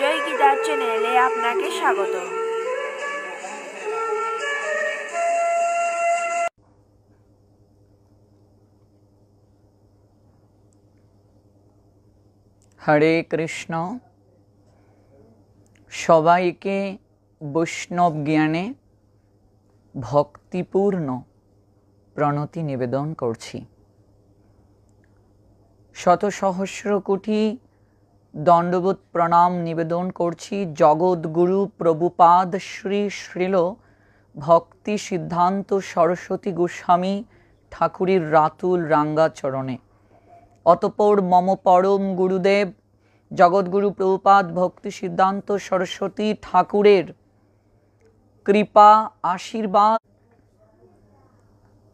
জয় গীতার চ্যানেলে আপনাকে স্বাগত। হরে কৃষ্ণ। সবাইকে বৈষ্ণব জ্ঞানে ভক্তিপূর্ণ প্রণতি নিবেদন করছি। শত সহস্র কোটি দণ্ডবোধ প্রণাম নিবেদন করছি জগৎগুরু প্রভুপাদ শ্রী শ্রীল ভক্তি সিদ্ধান্ত সরস্বতী গোস্বামী ঠাকুরের রাতুল রাঙ্গা চরণে। অতঃপর মম পরম গুরুদেব জগৎগুরু প্রভুপাদ ভক্তি সিদ্ধান্ত সরস্বতী ঠাকুরের কৃপা আশীর্বাদ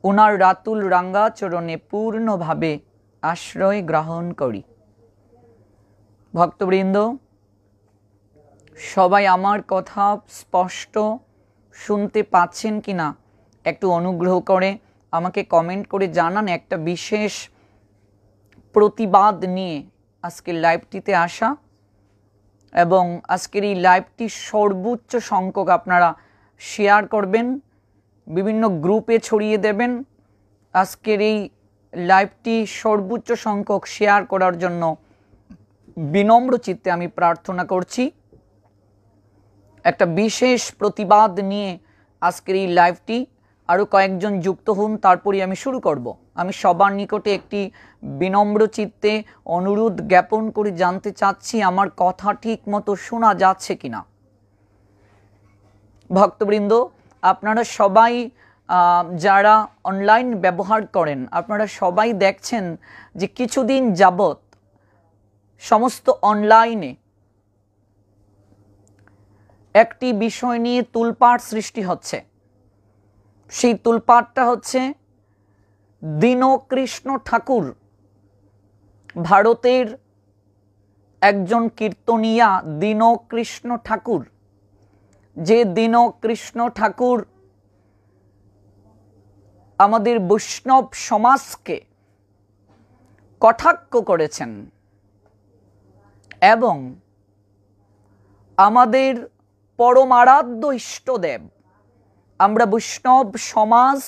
ওনার রাতুল রাঙ্গা চরণে পূর্ণভাবে আশ্রয় গ্রহণ করি। ভক্তবৃন্দ, সবাই আমার কথা স্পষ্ট শুনতে পাচ্ছেন কিনা একটু অনুগ্রহ করে আমাকে কমেন্ট করে জানান। একটা বিশেষ প্রতিবাদ নিয়ে আজকের লাইভটিতে আসা এবং আজকের এই লাইভটি সর্বোচ্চ সংখ্যক আপনারা শেয়ার করবেন, বিভিন্ন গ্রুপে ছড়িয়ে দেবেন। আজকের এই লাইভটি সর্বোচ্চ সংখ্যক শেয়ার করার জন্য বিনম্র চিত্তে আমি প্রার্থনা করছি। একটা বিশেষ প্রতিবাদ নিয়ে আজকের এই লাইভটি, আরও কয়েকজন যুক্ত হন, তারপরই আমি শুরু করব। আমি সবার নিকটে একটি বিনম্র চিত্তে অনুরোধ জ্ঞাপন করে জানতে চাচ্ছি আমার কথা ঠিক মতো শোনা যাচ্ছে কিনা। ভক্তবৃন্দ, আপনারা সবাই যারা অনলাইন ব্যবহার করেন, আপনারা সবাই দেখছেন যে কিছুদিন যাবৎ সমস্ত অনলাইনে একটি বিষয় নিয়ে তুলপাড় সৃষ্টি হচ্ছে। সেই তুলপাড়টা হচ্ছে দীনকৃষ্ণ ঠাকুর, ভারতের একজন কীর্তনিয়া দীনকৃষ্ণ ঠাকুর, যে দীনকৃষ্ণ ঠাকুর আমাদের বৈষ্ণব সমাজকে কটাক্ষ করেছেন এবং আমাদের পরমারাধ্য ইষ্টদেব, আমরা বৈষ্ণব সমাজ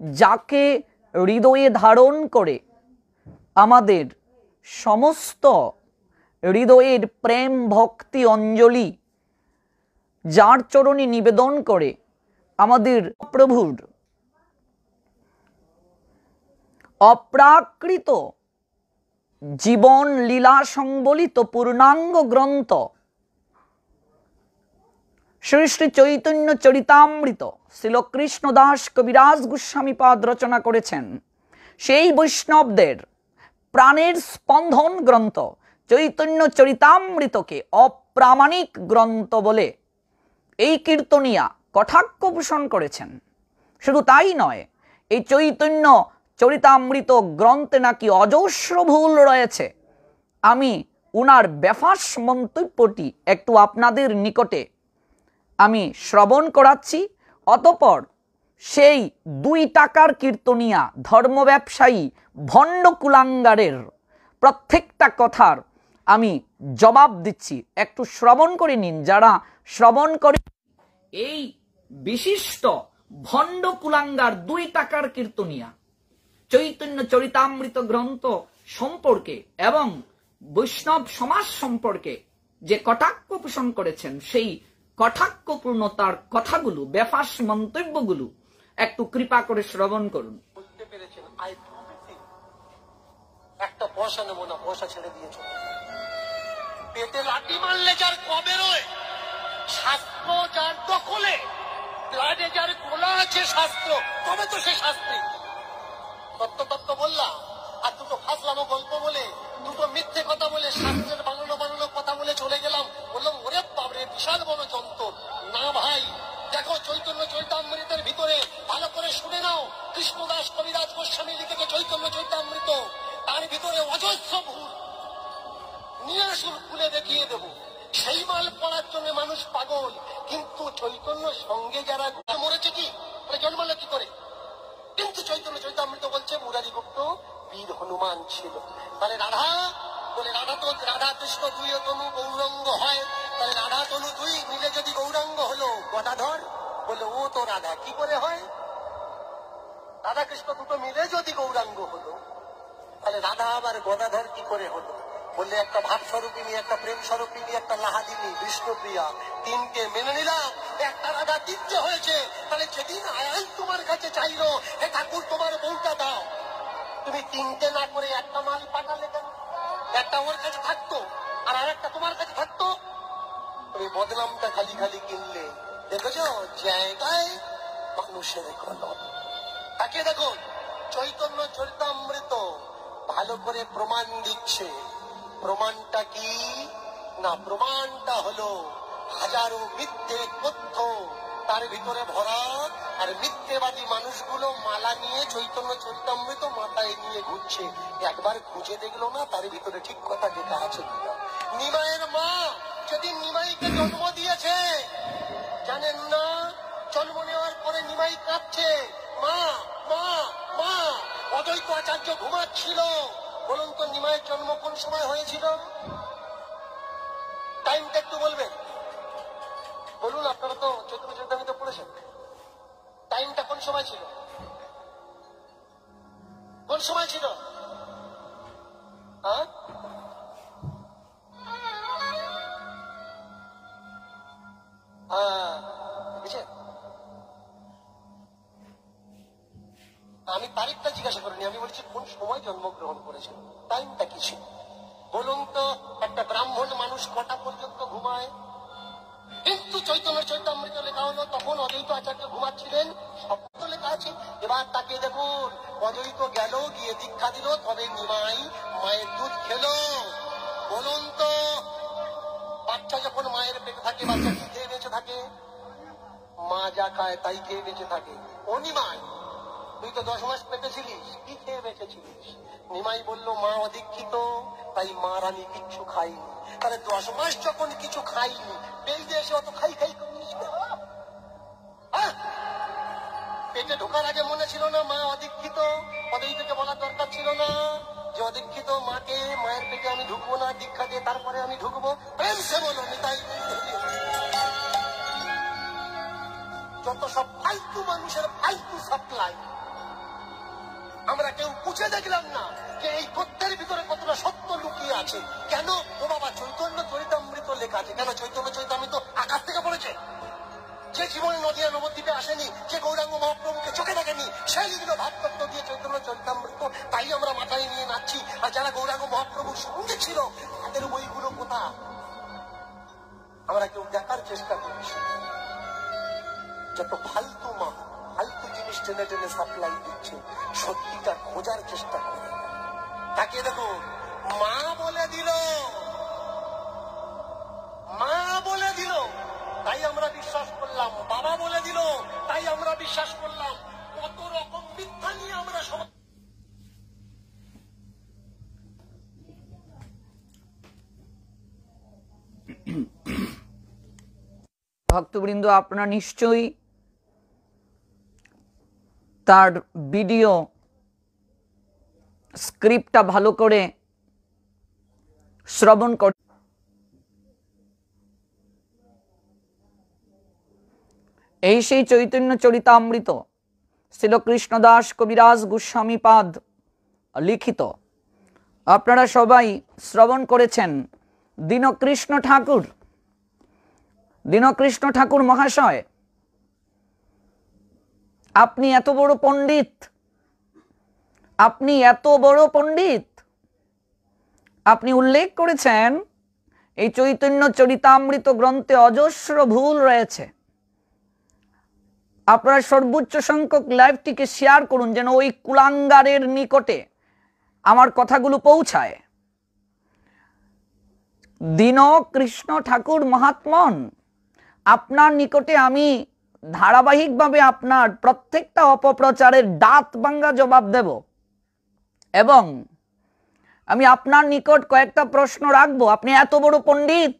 যাকে হৃদয়ে ধারণ করে আমাদের সমস্ত হৃদয়ের প্রেম ভক্তি অঞ্জলি যার চরণে নিবেদন করে আমাদের প্রভুর অপ্রাকৃত জীবন লীলা সংবলিত পূর্ণাঙ্গ গ্রন্থ শ্রী শ্রী চৈতন্য চরিতামৃত শ্রীল কৃষ্ণদাস কবিরাজ গোস্বামী পাদ রচনা করেছেন। সেই বৈষ্ণবদের প্রাণের স্পন্দন গ্রন্থ চৈতন্য চরিতামৃতকে অপ্রামাণিক গ্রন্থ বলে এই কীর্তনিয়া কটাক্ষ পোষণ করেছেন। শুধু তাই নয়, এই চৈতন্য চরিতামৃত গ্রন্থে নাকি অজস্র ভুল রয়েছে। আমি উনার বেফাস মন্তব্যটি একটু আপনাদের নিকটে আমি শ্রবণ করাচ্ছি। অতঃপর সেই 2 টাকার কীর্তনিয়া ধর্ম ব্যবসায়ী ভণ্ড কুলাঙ্গারের প্রত্যেকটা কথার আমি জবাব দিচ্ছি। একটু শ্রবণ করে নিন। যারা শ্রবণ করে এই বিশিষ্ট ভণ্ড কুলাঙ্গার 2 টাকার কীর্তনিয়া চৈতন্য চরিতামৃত গ্রন্থ সম্পর্কে এবং বৈষ্ণব সমাজ সম্পর্কে যে কটাক্ষ পোষণ করেছেন, সেই কটাক্ষপূর্ণ তার কথাগুলো, বেফাস মন্তব্যগুলো একটু কৃপা করে শ্রবণ করুন। বলতে পেরেছেন একটা পয়সা নেব না, পয়সা ছেড়ে দিয়েছ। পেটে লাঠি মারলে যার কবে রয়, শাস্ত্র যার দখলে, ব্লাডে যার গোলা আছে শাস্ত্র, তবে তো সে শাস্ত্রী। তত্ত্ব বললাম আর দুটো ফাসলামো গল্প বলে, দুটো মিথ্যে কথা বলে, শাস্ত্রের বানানো কথা বলে চলে গেলাম। বললাম ওরে বাবরে, বিশাল বড় যন্ত্র। না ভাই, দেখো চৈতন্য চরিতামৃতের ভিতরে ভালো করে শুনে নাও। কৃষ্ণদাস কবিরাজ গোস্বামী লিখেছে চৈতন্য চরিতামৃত, তার ভিতরে অজস্র ভুল নিয়ে আসুন, খুলে দেখিয়ে দেব। সেই মাল পড়ার জন্য মানুষ পাগল, কিন্তু চৈতন্য সঙ্গে যারা মরেছে কি জন্মালো কি করে? কিন্তু চৈতন্য চরিতামৃত বলছে মুরারি গুপ্ত বীর হনুমান ছিল। তাহলে রাধা বলে রাধা কৃষ্ণ দুই তনু গৌরাঙ্গ হয়, তাহলে রাধা তনু দুই মিলে যদি গৌরাঙ্গ হলো গদাধর, বলে ও তো রাধা কি করে হয়? রাধা কৃষ্ণ দুটো মিলে যদি গৌরাঙ্গ হলো, তাহলে রাধা আবার গদাধর কি করে হলো? বললে একটা ভাব স্বরূপিনী, একটা প্রেম স্বরূপিনী, একটা লাহাদিনী, বিষ্ণুপ্রিয়া, তিনটে মেনে নিলাম। একটা রাধা তিনটে হয়েছে, তাহলে যেদিন আয়ান তোমার কাছে চাইলো হে ঠাকুর তোমার বউটা দাও, তুমি তিনটে না করে একটা মাল পাঠালে কেন? একটা ওর কাছে থাকতো আর আরেকটা তোমার কাছে থাকতো, তুমি বদনামটা খালি খালি কিনলে। দেখেছ জায়গায় মানুষের কলম। তাকে দেখুন চৈতন্য চরিতামৃত ভালো করে প্রমাণ দিচ্ছে। প্রমাণটা কি না? প্রমাণটা হলো হাজারো মিথ্যে তথ্য তার ভিতরে ভরা, আর মিথ্যেবাদী মানুষগুলো মালা নিয়ে চৈতন্য চরিতামৃত মাথায় নিয়ে ঘুরছে। একবার খুঁজে দেখলো না তার ভিতরে ঠিক কথা লেখা আছে কিনা। নিমাইয়ের মা যেদিন নিমাইকে জন্ম দিয়েছে, জানেন না? জন্ম নেওয়ার পরে নিমাই কাঁদছে, মা মা মা। অদ্বৈত আচার্য ঘুমাচ্ছিল। বলুন তো নিমাইয়ের জন্ম কোন সময় হয়েছিল? টাইমটা একটু বলবেন? বলুন, আপনারা তো চৈতন্য চরিতামৃত পড়েছেন। টাইমটা কোন সময় ছিল? কোন সময় ছিল? হ্যাঁ, বুঝছেন? আমি তারিখটা জিজ্ঞাসা করিনি, আমি বলছি কোন সময় জন্মগ্রহণ করেছেন, টাইমটা কি ছিল? বলুন তো, একটা ব্রাহ্মণ মানুষ কটা পর্যন্ত ঘুমায়? কিন্তু চৈতন্য চরিতামৃত লেখা হলো তখন অদ্বৈত আচার্য ঘুমাচ্ছিলেন, সব তো লেখা আছে। এবার তাকে দেখুন, অদ্বৈত গেল, গিয়ে দীক্ষা দিল, তবে নিমাই মায়ের দুধ খেলো। বলুন তো, বাচ্চা যখন মায়ের পেটে থাকে, বাচ্চা কি খেয়ে বেঁচে থাকে? মা যা খায় তাই খেয়ে বেঁচে থাকে। ও নিমাই, তুই তো 10 মাস পেটে ছিলিস, কি খেয়ে বেঁচেছিলিস? নিমাই বলল, মা অদীক্ষিত, তাই মার আমি কিচ্ছু খাইনি। তাহলে 10 মাস যখন কিছু খাইনি, বেরিয়ে এসে অত খাই খাই করিস কেন? পেটে ঢোকার আগে মনে ছিল না মা অদীক্ষিত? অদ্বৈতকে বলার দরকার ছিল না যে অদীক্ষিত মাকে, মায়ের পেটে আমি ঢুকবো না, দীক্ষা দিয়ে তারপরে আমি ঢুকবো? প্রেম সে বলো নিতাই। যত সব ফালতু মানুষের ফালতু সাপ্লাই, আমরা কেউ বুঝে দেখলাম না যে এই তথ্যের ভিতরে কতটা সত্য লুকিয়ে আছে। কেন? ও বাবা, চৈতন্য চরিতামৃত লেখা আছে। কেন? চৈতন্য চরিতামৃত আকাশ থেকে পড়েছে। যে জীবনে নদিয়া নবদ্বীপে আসেনি, যে গৌরাঙ্গ মহাপ্রভুকে চোখে দেখেনি, সে লিখিত ভাবতত্ত্ব দিয়ে চৈতন্য চরিতামৃত, তাই আমরা মাথায় নিয়ে নাচছি। আর যারা গৌরাঙ্গ মহাপ্রভুর সঙ্গে ছিল, তাদের বইগুলো কোথা? আমরা কেউ দেখার চেষ্টা করছি। যত ফালতু মা ফালতু জিনিস টেনে টেনে সাপ্লাই দিচ্ছে, সত্যিটা খোঁজার চেষ্টা করে। তাকে দেখো, মা বলে দিল, মা বলে দিল, তাই আমরা বিশ্বাস করলাম। বাবা বলে দিল, তাই আমরা বিশ্বাস করলাম। কত রকম মিথ্যা নিয়ে আমরা সবাই। ভক্তবৃন্দ, আপনারা নিশ্চয়ই তার ভিডিও স্ক্রিপ্টটা ভালো করে শ্রবণ কর। এই সেই চৈতন্য চরিতামৃত শ্রীল কৃষ্ণদাস কবিরাজ গোস্বামী পাদ লিখিত। আপনারা সবাই শ্রবণ করেছেন। দীনকৃষ্ণ ঠাকুর, দীনকৃষ্ণ ঠাকুর মহাশয়, আপনি এত বড় পণ্ডিত, আপনি এত বড় পণ্ডিত, আপনি উল্লেখ করেছেন এই চৈতন্য চরিতামৃত গ্রন্থে অজস্র ভুল রয়েছে। আপনারা সর্বোচ্চ সংখ্যক লাইভটিকে শেয়ার করুন, যেন ওই কুলাঙ্গারের নিকটে আমার কথাগুলো পৌঁছায়। দীনকৃষ্ণ ঠাকুর মহাত্মন, আপনার নিকটে আমি ধারাবাহিকভাবে আপনার প্রত্যেকটা অপপ্রচারের দাঁত ভাঙ্গা জবাব দেব, এবং আমি আপনার নিকট কয়েকটা প্রশ্ন রাখবো। আপনি এত বড় পণ্ডিত,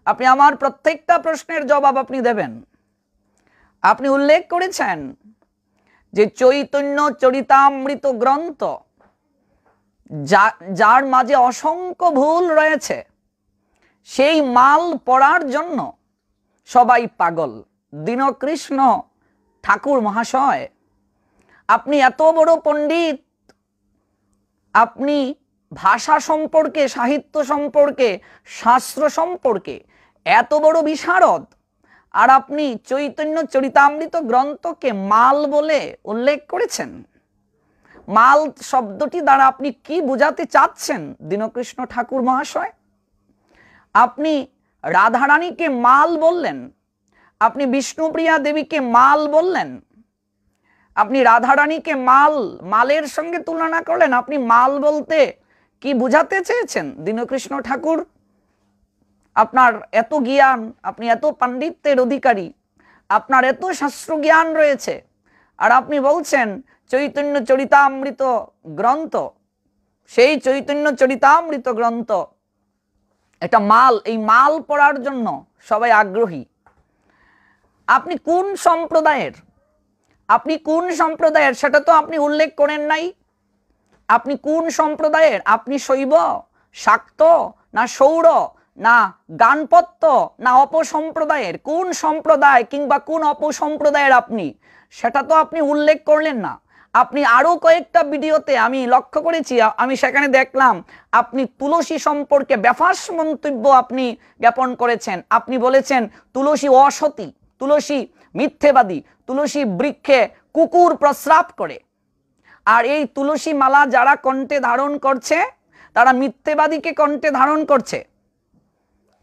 আপনি আমার প্রত্যেকটা প্রশ্নের জবাব আপনি দেবেন। আপনি উল্লেখ করেছেন যে চৈতন্য চরিতামৃত গ্রন্থ যার মাঝে অসংখ্য ভুল রয়েছে, সেই মাল পড়ার জন্য সবাই পাগল। দীনকৃষ্ণ ঠাকুর মহাশয়, আপনি এত বড় পণ্ডিত, আপনি ভাষা সম্পর্কে, সাহিত্য সম্পর্কে, শাস্ত্র সম্পর্কে এত বড় বিশারদ, আর আপনি চৈতন্য চরিতামৃত গ্রন্থকে মাল বলে উল্লেখ করেছেন। মাল শব্দটি দ্বারা আপনি কি বোঝাতে চাচ্ছেন দীনকৃষ্ণ ঠাকুর মহাশয়? আপনি রাধারানীকে মাল বললেন, আপনি বিষ্ণুপ্রিয়া দেবীকে মাল বললেন, আপনি রাধারানীকে মালের সঙ্গে তুলনা করলেন। আপনি মাল বলতে কি বুঝাতে চেয়েছেন দীনকৃষ্ণ ঠাকুর? আপনার এত জ্ঞান, আপনি এত পাণ্ডিত্যের অধিকারী, আপনার এত শাস্ত্র জ্ঞান রয়েছে, আর আপনি বলছেন চৈতন্য চরিতামৃত গ্রন্থ, সেই চৈতন্য চরিতামৃত গ্রন্থ এটা মাল, এই মাল পড়ার জন্য সবাই আগ্রহী। আপনি কোন সম্প্রদায়ের, আপনি কোন সম্প্রদায়ের সেটা তো আপনি উল্লেখ করেন নাই। আপনি কোন সম্প্রদায়ের? আপনি শৈব, শাক্ত, না সৌর, না গানপত্য, না অপসম্প্রদায়ের? কোন সম্প্রদায় কিংবা কোন অপসম্প্রদায়ের আপনি, সেটা তো আপনি উল্লেখ করলেন না। আপনি আরো কয়েকটা ভিডিওতে আমি লক্ষ্য করেছি, আমি সেখানে দেখলাম আপনি তুলসী সম্পর্কে বেফাস মন্তব্য আপনি জ্ঞাপন করেছেন। আপনি বলেছেন তুলসী অসতী, তুলসী মিথ্যেবাদী, তুলসী বৃক্ষে কুকুর প্রস্রাব করে। আর এই তুলসী মালা যারা কণ্ঠে ধারণ করছে তারা মিথ্যেবাদীকে কণ্ঠে ধারণ করছে,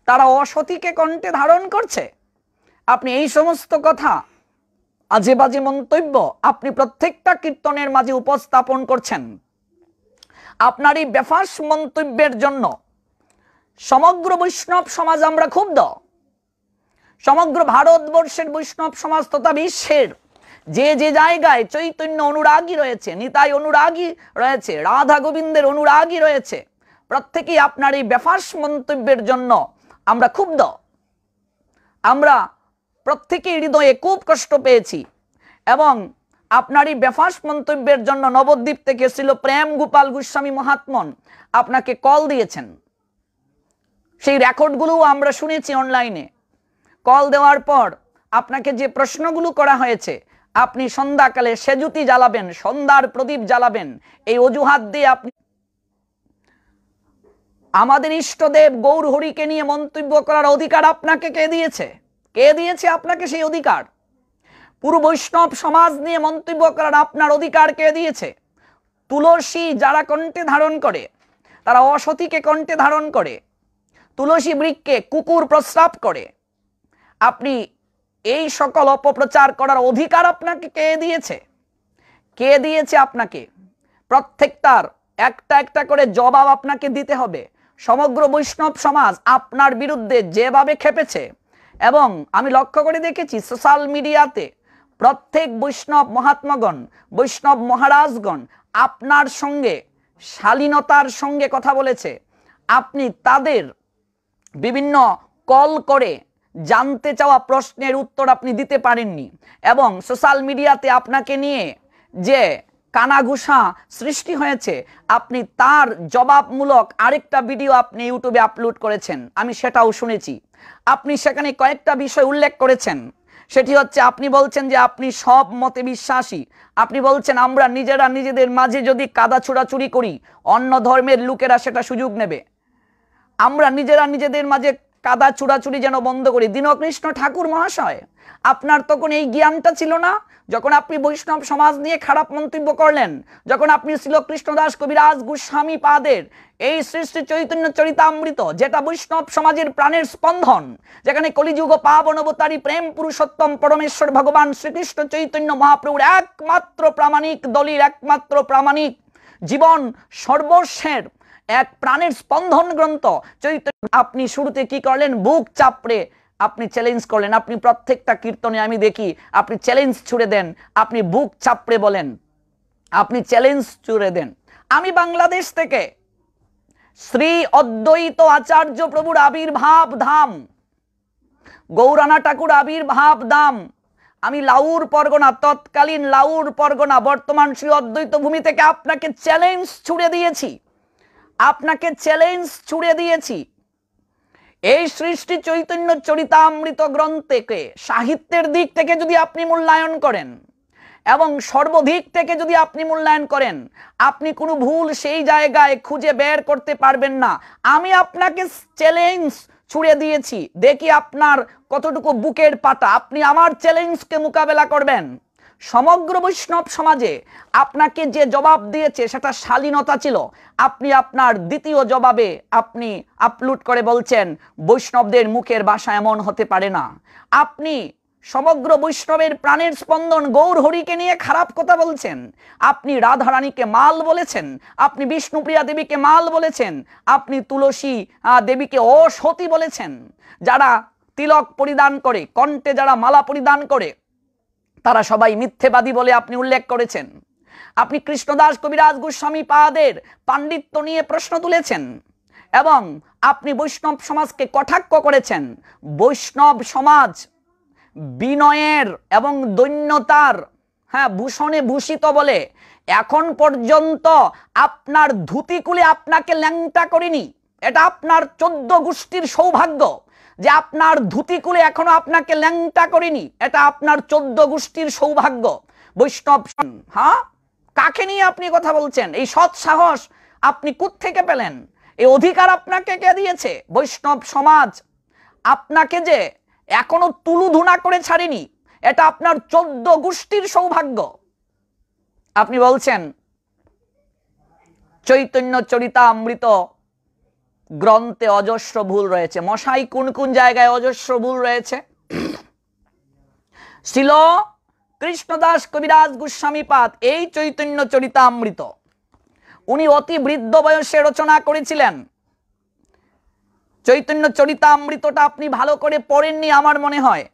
তারা অসতীকে কণ্ঠে ধারণ করছে। আপনি এই সমস্ত কথা, আজে বাজে মন্তব্য আপনি প্রত্যেকটা কীর্তনের মাঝে উপস্থাপন করছেন। আপনার এই বেফাস মন্তব্যের জন্য সমগ্র বৈষ্ণব সমাজ আমরা ক্ষুব্ধ। সমগ্র ভারতবর্ষের বৈষ্ণব সমাজ তথা বিশ্বের যে যে জায়গায় চৈতন্য অনুরাগী রয়েছে, নিতাই অনুরাগী রয়েছে, রাধা গোবিন্দের অনুরাগী রয়েছে, প্রত্যেকেই আপনার এই বেফাস মন্তব্যের জন্য আমরা ক্ষুব্ধ। আমরা প্রত্যেকেই হৃদয়ে খুব কষ্ট পেয়েছি, এবং আপনার এই বেফাস মন্তব্যের জন্য নবদ্বীপ থেকে ছিল প্রেম গোপাল গোস্বামী মহাত্মন আপনাকে কল দিয়েছেন। সেই রেকর্ডগুলোও আমরা শুনেছি অনলাইনে। কল দেওয়ার পর আপনাকে যে প্রশ্নগুলো করা হয়েছে, আপনি সন্ধ্যাকালে সেজুতি জ্বালাবেন, সন্ধ্যার প্রদীপ জ্বালাবেন, এই অজুহাত দিয়ে আপনি আমাদের ইষ্টদেব গৌর হরিকে নিয়ে মন্তব্য করার অধিকার আপনাকে কে দিয়েছে? কে দিয়েছে আপনাকে সেই অধিকার? পুরো বৈষ্ণব সমাজ নিয়ে মন্তব্য করার আপনার অধিকার কে দিয়েছে? তুলসী যারা কণ্ঠে ধারণ করে তারা অসতীকে কণ্ঠে ধারণ করে, তুলসী বৃক্ষে কুকুর প্রস্রাব করে। আপনি এই সকল অপপ্রচার করার অধিকার আপনাকে কে দিয়েছে? কে দিয়েছে আপনাকে? প্রত্যেকটার একটা একটা করে জবাব আপনাকে দিতে হবে। সমগ্র বৈষ্ণব সমাজ আপনার বিরুদ্ধে যেভাবে খেপেছে, এবং আমি লক্ষ্য করে দেখেছি সোশ্যাল মিডিয়াতে প্রত্যেক বৈষ্ণব মহাত্মাগণ, বৈষ্ণব মহারাজগণ আপনার সঙ্গে শালীনতার সঙ্গে কথা বলেছে। আপনি তাদের বিভিন্ন কল করে জানতে চাওয়া প্রশ্নের উত্তর আপনি দিতে পারেননি, এবং সোশ্যাল মিডিয়াতে আপনাকে নিয়ে যে কানাঘুষা সৃষ্টি হয়েছে, আপনি তার জবাবমূলক আরেকটা ভিডিও আপনি ইউটিউবে আপলোড করেছেন, আমি সেটাও শুনেছি। আপনি সেখানে কয়েকটা বিষয় উল্লেখ করেছেন। সেটি হচ্ছে, আপনি বলছেন যে আপনি সব মতে বিশ্বাসী। আপনি বলছেন আমরা নিজেরা নিজেদের মাঝে যদি কাদা ছোড়াছুড়ি করি, অন্য ধর্মের লোকেরা সেটা সুযোগ নেবে। আমরা নিজেরা নিজেদের মাঝে কাদা চুরাচুরি যেন বন্ধ করি। দীনকৃষ্ণ ঠাকুর মহাশয়, আপনার তখন এই জ্ঞানটা ছিল না যখন আপনি বৈষ্ণব সমাজ নিয়ে খারাপ মন্তব্য করলেন, যখন আপনি ছিল কৃষ্ণদাস কবিরাজ গোস্বামী পাদের এই শ্রী শ্রী চৈতন্য চরিতামৃত, যেটা বৈষ্ণব সমাজের প্রাণের স্পন্দন, যেখানে কলিযুগ পাবন অবতারী প্রেম পুরুষোত্তম পরমেশ্বর ভগবান শ্রীকৃষ্ণ চৈতন্য মহাপ্রভুর একমাত্র প্রামাণিক দলিল, একমাত্র প্রামাণিক জীবন সর্বস্বের এক প্রাণের স্পন্দন গ্রন্থ চৈতন্য। আপনি শুরুতে কি করলেন? বুক চাপড়ে আপনি চ্যালেঞ্জ করলেন। আপনি প্রত্যেকটা কীর্তনে আমি দেখি আপনি চ্যালেঞ্জ ছুড়ে দেন, আপনি বুক চাপড়ে বলেন, আপনি চ্যালেঞ্জ ছুড়ে দেন। আমি বাংলাদেশ থেকে শ্রী অদ্বৈত আচার্য প্রভুর আবির্ভাব ধাম, গৌরানা ঠাকুর আবির্ভাব ধাম, আমি লাউর পরগনা, তৎকালীন লাউর পরগনা, বর্তমান শ্রী অদ্বৈত ভূমি থেকে আপনাকে চ্যালেঞ্জ ছুড়ে দিয়েছি। আপনাকে চ্যালেঞ্জ ছুড়ে দিয়েছি, এই সৃষ্টি চৈতন্য চরিতামৃত গ্রন্থকে সাহিত্যের দিক থেকে যদি আপনি মূল্যায়ন করেন এবং সর্বদিক থেকে যদি আপনি মূল্যায়ন করেন, আপনি কোনো ভুল সেই জায়গায় খুঁজে বের করতে পারবেন না। আমি আপনাকে চ্যালেঞ্জ ছুড়ে দিয়েছি, দেখি আপনার কতটুকু বুকের পাটা, আপনি আমার চ্যালেঞ্জকে মোকাবেলা করবেন। সমগ্র বৈষ্ণব সমাজে আপনাকে যে জবাব দিয়েছে সেটা শালীনতা ছিল। আপনি আপনার দ্বিতীয় জবাবে আপনি আপলোড করে বলছেন বৈষ্ণবদের মুখের ভাষা এমন হতে পারে না। আপনি সমগ্র বৈষ্ণবের প্রাণের স্পন্দন গৌর হরিকে নিয়ে খারাপ কথা বলছেন, আপনি রাধারানীকে মাল বলেছেন, আপনি বিষ্ণুপ্রিয়া দেবীকে মাল বলেছেন, আপনি তুলসী দেবীকে অসতী বলেছেন। যারা তিলক পরিধান করে, কণ্ঠে যারা মালা পরিধান করে, তারা সবাই মিথ্যেবাদী বলে আপনি উল্লেখ করেছেন। আপনি কৃষ্ণদাস কবিরাজ গোস্বামী পাদের পাণ্ডিত্য নিয়ে প্রশ্ন তুলেছেন এবং আপনি বৈষ্ণব সমাজকে কটাক্ষ করেছেন। বৈষ্ণব সমাজ বিনয়ের এবং দৈন্যতার ভূষণে ভূষিত বলে এখন পর্যন্ত আপনার ধুতি খুলে আপনাকে ল্যাংটা করেনি। এটা আপনার 14 গোষ্ঠীর সৌভাগ্য যে আপনার ধুতি খুলে এখনো আপনাকে ল্যাংটা করেনি। এটা আপনার 14 গোষ্ঠীর সৌভাগ্য। বৈষ্ণব কাকে নিয়ে আপনি কথা বলছেন? এই সৎ সাহস আপনি কোত্থেকে পেলেন? এই অধিকার আপনাকে কে দিয়েছে? বৈষ্ণব সমাজ আপনাকে যে এখনো তুলুধুনা করে ছাড়েনি, এটা আপনার 14 গোষ্ঠীর সৌভাগ্য। আপনি বলছেন চৈতন্য চরিতামৃত গ্রন্থে অজস্র ভুল রয়েছে। মশাই, কোন কোন জায়গায় অজস্র ভুল রয়েছে? শ্রীল কৃষ্ণদাস কবিরাজ গোস্বামী পাদ এই চৈতন্য চরিতামৃত উনি অতি বৃদ্ধ বয়সে রচনা করেছিলেন। চৈতন্য চরিতামৃতটা আপনি ভালো করে পড়েননি আমার মনে হয়।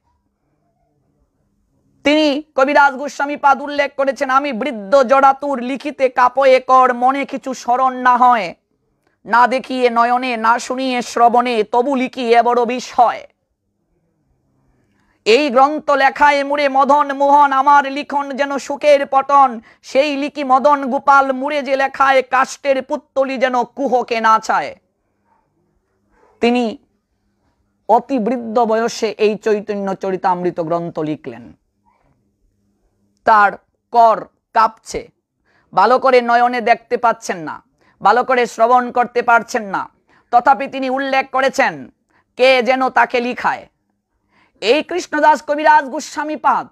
তিনি কবিরাজ গোস্বামী পাদ উল্লেখ করেছেন, আমি বৃদ্ধ জড়াতুর লিখিতে কাপয়ে কর, মনে কিছু স্মরণ না হয়, না দেখিয়ে নয়নে, না শুনিয়ে শ্রবণে, তবু লিখি এ বড় বিষয়। এই গ্রন্থ লেখায় মুড়ে মদন মোহন, আমার লিখন যেন সুখের পটন, সেই লিখি মদন গোপাল মুড়ে যে লেখায়, কাষ্টের পুত্তলি যেন কুহকে না চায়। তিনি অতি বৃদ্ধ বয়সে এই চৈতন্য চরিতামৃত গ্রন্থ লিখলেন। তার কর কাঁপছে, ভালো করে নয়নে দেখতে পাচ্ছেন না, ভালো করে শ্রবণ করতে পারছেন না, তথাপি তিনি উল্লেখ করেছেন কে যেন তাকে লিখায়। এই কৃষ্ণদাস কবিরাজ গোস্বামী পাদ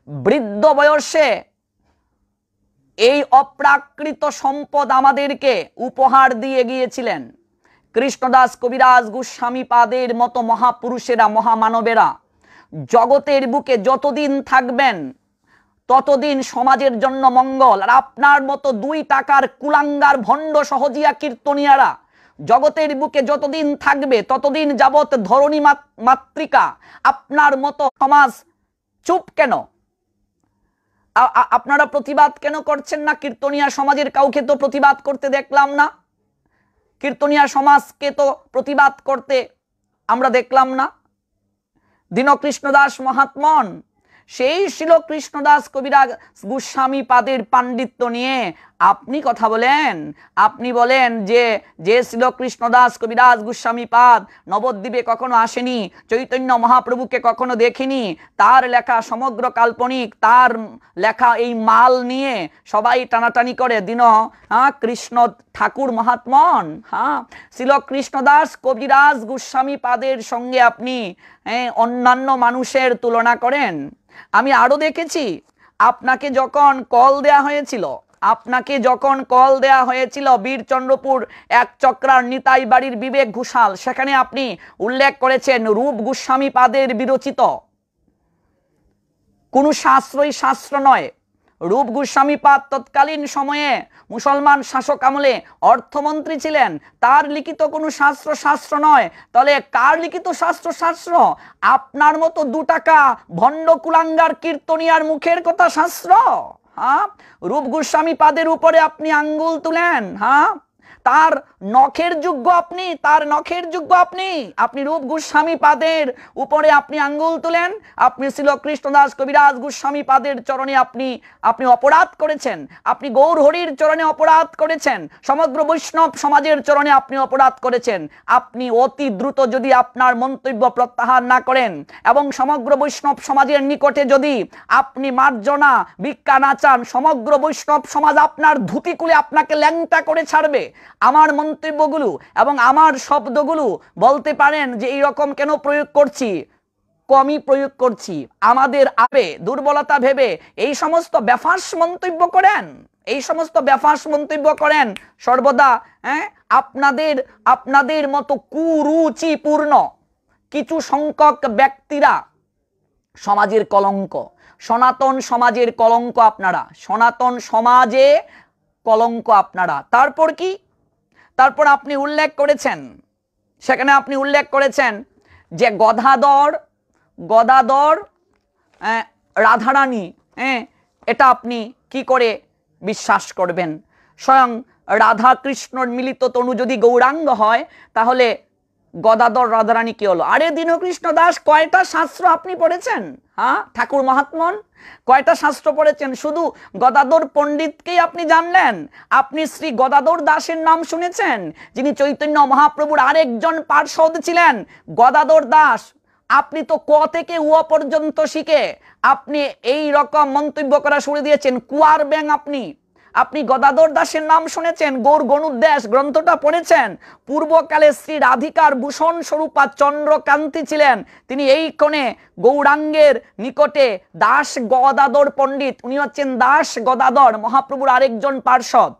বৃদ্ধ বয়সে এই অপ্রাকৃত সম্পদ আমাদেরকে উপহার দিয়ে গিয়েছিলেন। কৃষ্ণদাস কবিরাজ গোস্বামী পাদের মতো মহাপুরুষেরা, মহামানবেরা জগতের বুকে যতদিন থাকবেন ততদিন সমাজের জন্য মঙ্গল। আর আপনার মতো 2 টাকার কুলাঙ্গার ভণ্ড সহজিয়া কীর্তনিয়ারা জগতের বুকে যতদিন থাকবে ততদিন যাবত ধরণী মাতৃকা। আপনার মতো সমাজ চুপ কেন? আপনারা প্রতিবাদ কেন করছেন না? কীর্তনিয়া সমাজের কাউকে তো প্রতিবাদ করতে দেখলাম না, কীর্তনিয়া সমাজকে তো প্রতিবাদ করতে আমরা দেখলাম না। দীনকৃষ্ণদাস মহাত্মন সেই ছিল কৃষ্ণদাস কবিরাজ গোস্বামী পাদের পাণ্ডিত্য নিয়ে আপনি কথা বলেন। আপনি বলেন যে ছিল কৃষ্ণদাস কবিরাজ গোস্বামী পাদ নবদ্বীপে কখনো আসেনি, চৈতন্য মহাপ্রভুকে কখনো দেখেনি, তার লেখা সমগ্র কাল্পনিক, তার লেখা এই মাল নিয়ে সবাই টানাটানি করে। কৃষ্ণ ঠাকুর মহাত্মন ছিল কৃষ্ণদাস কবিরাজ গোস্বামী পাদের সঙ্গে আপনি অন্যান্য মানুষের তুলনা করেন। আমি আরো দেখেছি আপনাকে যখন কল দেয়া হয়েছিল বীরচন্দ্রপুর এক চক্রার নিতাই বাড়ির বিবেক ঘোষাল, সেখানে আপনি উল্লেখ করেছেন রূপ গোস্বামী পাদের বিরচিত কোন শাস্ত্রই শাস্ত্র নয়। রূপ গোস্বামী পাদ তৎকালীন সময়ে মুসলমান শাসক আমলে অর্থমন্ত্রী ছিলেন, তার লিখিত কোনো শাস্ত্র নয়। তাহলে কার লিখিত শাস্ত্র? আপনার মতো 2 টাকা ভণ্ড কুলাঙ্গার কীর্তনিয়ার মুখের কথা শাস্ত্র। রূপ গোস্বামী পাদের উপরে আপনি আঙ্গুল তুলেন। তার নখের যোগ্য আপনি, তার নখের যোগ্য আপনি। আপনি রূপ গোস্বামী পাদের উপরে আপনি আঙ্গুল তুলেন, আপনি ছিল কৃষ্ণদাস কবিরাজ গোস্বামী পাদের চরণে আপনি অপরাধ করেছেন, আপনি গৌর হরির চরণে অপরাধ করেছেন, সমগ্র বৈষ্ণব সমাজের চরণে আপনি অপরাধ করেছেন। আপনি অতি দ্রুত যদি আপনার মন্তব্য প্রত্যাহার না করেন এবং সমগ্র বৈষ্ণব সমাজের নিকটে যদি আপনি মার্জনা ভিক্ষা না চান, সমগ্র বৈষ্ণব সমাজ আপনার ধুতি খুলে আপনাকে ল্যাংটা করে ছাড়বে। আমার মন্তব্যগুলো এবং আমার শব্দগুলো বলতে পারেন যে এই রকম কেন প্রয়োগ করছি, কমই প্রয়োগ করছি, আমাদের আবে দুর্বলতা ভেবে এই সমস্ত বেফাঁস মন্তব্য করেন, এই সমস্ত বেফাঁস মন্তব্য করেন সর্বদা। আপনাদের মতো কুরুচিপূর্ণ কিছু সংখ্যক ব্যক্তিরা সমাজের কলঙ্ক, সনাতন সমাজের কলঙ্ক আপনারা, সনাতন সমাজে কলঙ্ক আপনারা। তারপর কি? তারপর আপনি উল্লেখ করেছেন, সেখানে আপনি উল্লেখ করেছেন যে গদাধর রাধারানী, এটা আপনি কি করে বিশ্বাস করবেন? স্বয়ং রাধা কৃষ্ণর মিলিত তনু যদি গৌরাঙ্গ হয় তাহলে গদাধর রাধারানী কি হলো? আরে দীনকৃষ্ণ দাস, কয়টা শাস্ত্র আপনি পড়েছেন? হ্যাঁ ঠাকুর মহাত্মন, কয়টা শাস্ত্র পড়েছেন? শুধু গদাধর পণ্ডিতকেই আপনি জানলেন? আপনি শ্রী গদাধর দাসের নাম শুনেছেন, যিনি চৈতন্য মহাপ্রভুর আরেকজন পার্ষদ ছিলেন? গদাধর দাস, আপনি তো ক থেকে উ পর্যন্ত শিখে আপনি এই রকম মন্তব্য করা শুরু দিয়েছেন। কুয়ার ব্যাং আপনি গদাধর দাসের নাম শুনেছেন? গৌর গণুদ্দেশ গ্রন্থটা পড়েছেন? পূর্বকালে শ্রী রাধিকার ভূষণ স্বরূপা চন্দ্রকান্তি ছিলেন, তিনি এই কোণে গৌরাঙ্গের নিকটে দাস গদাধর পণ্ডিত, উনি হচ্ছেন দাস গদাধর মহাপ্রভুর আরেকজন পার্ষদ।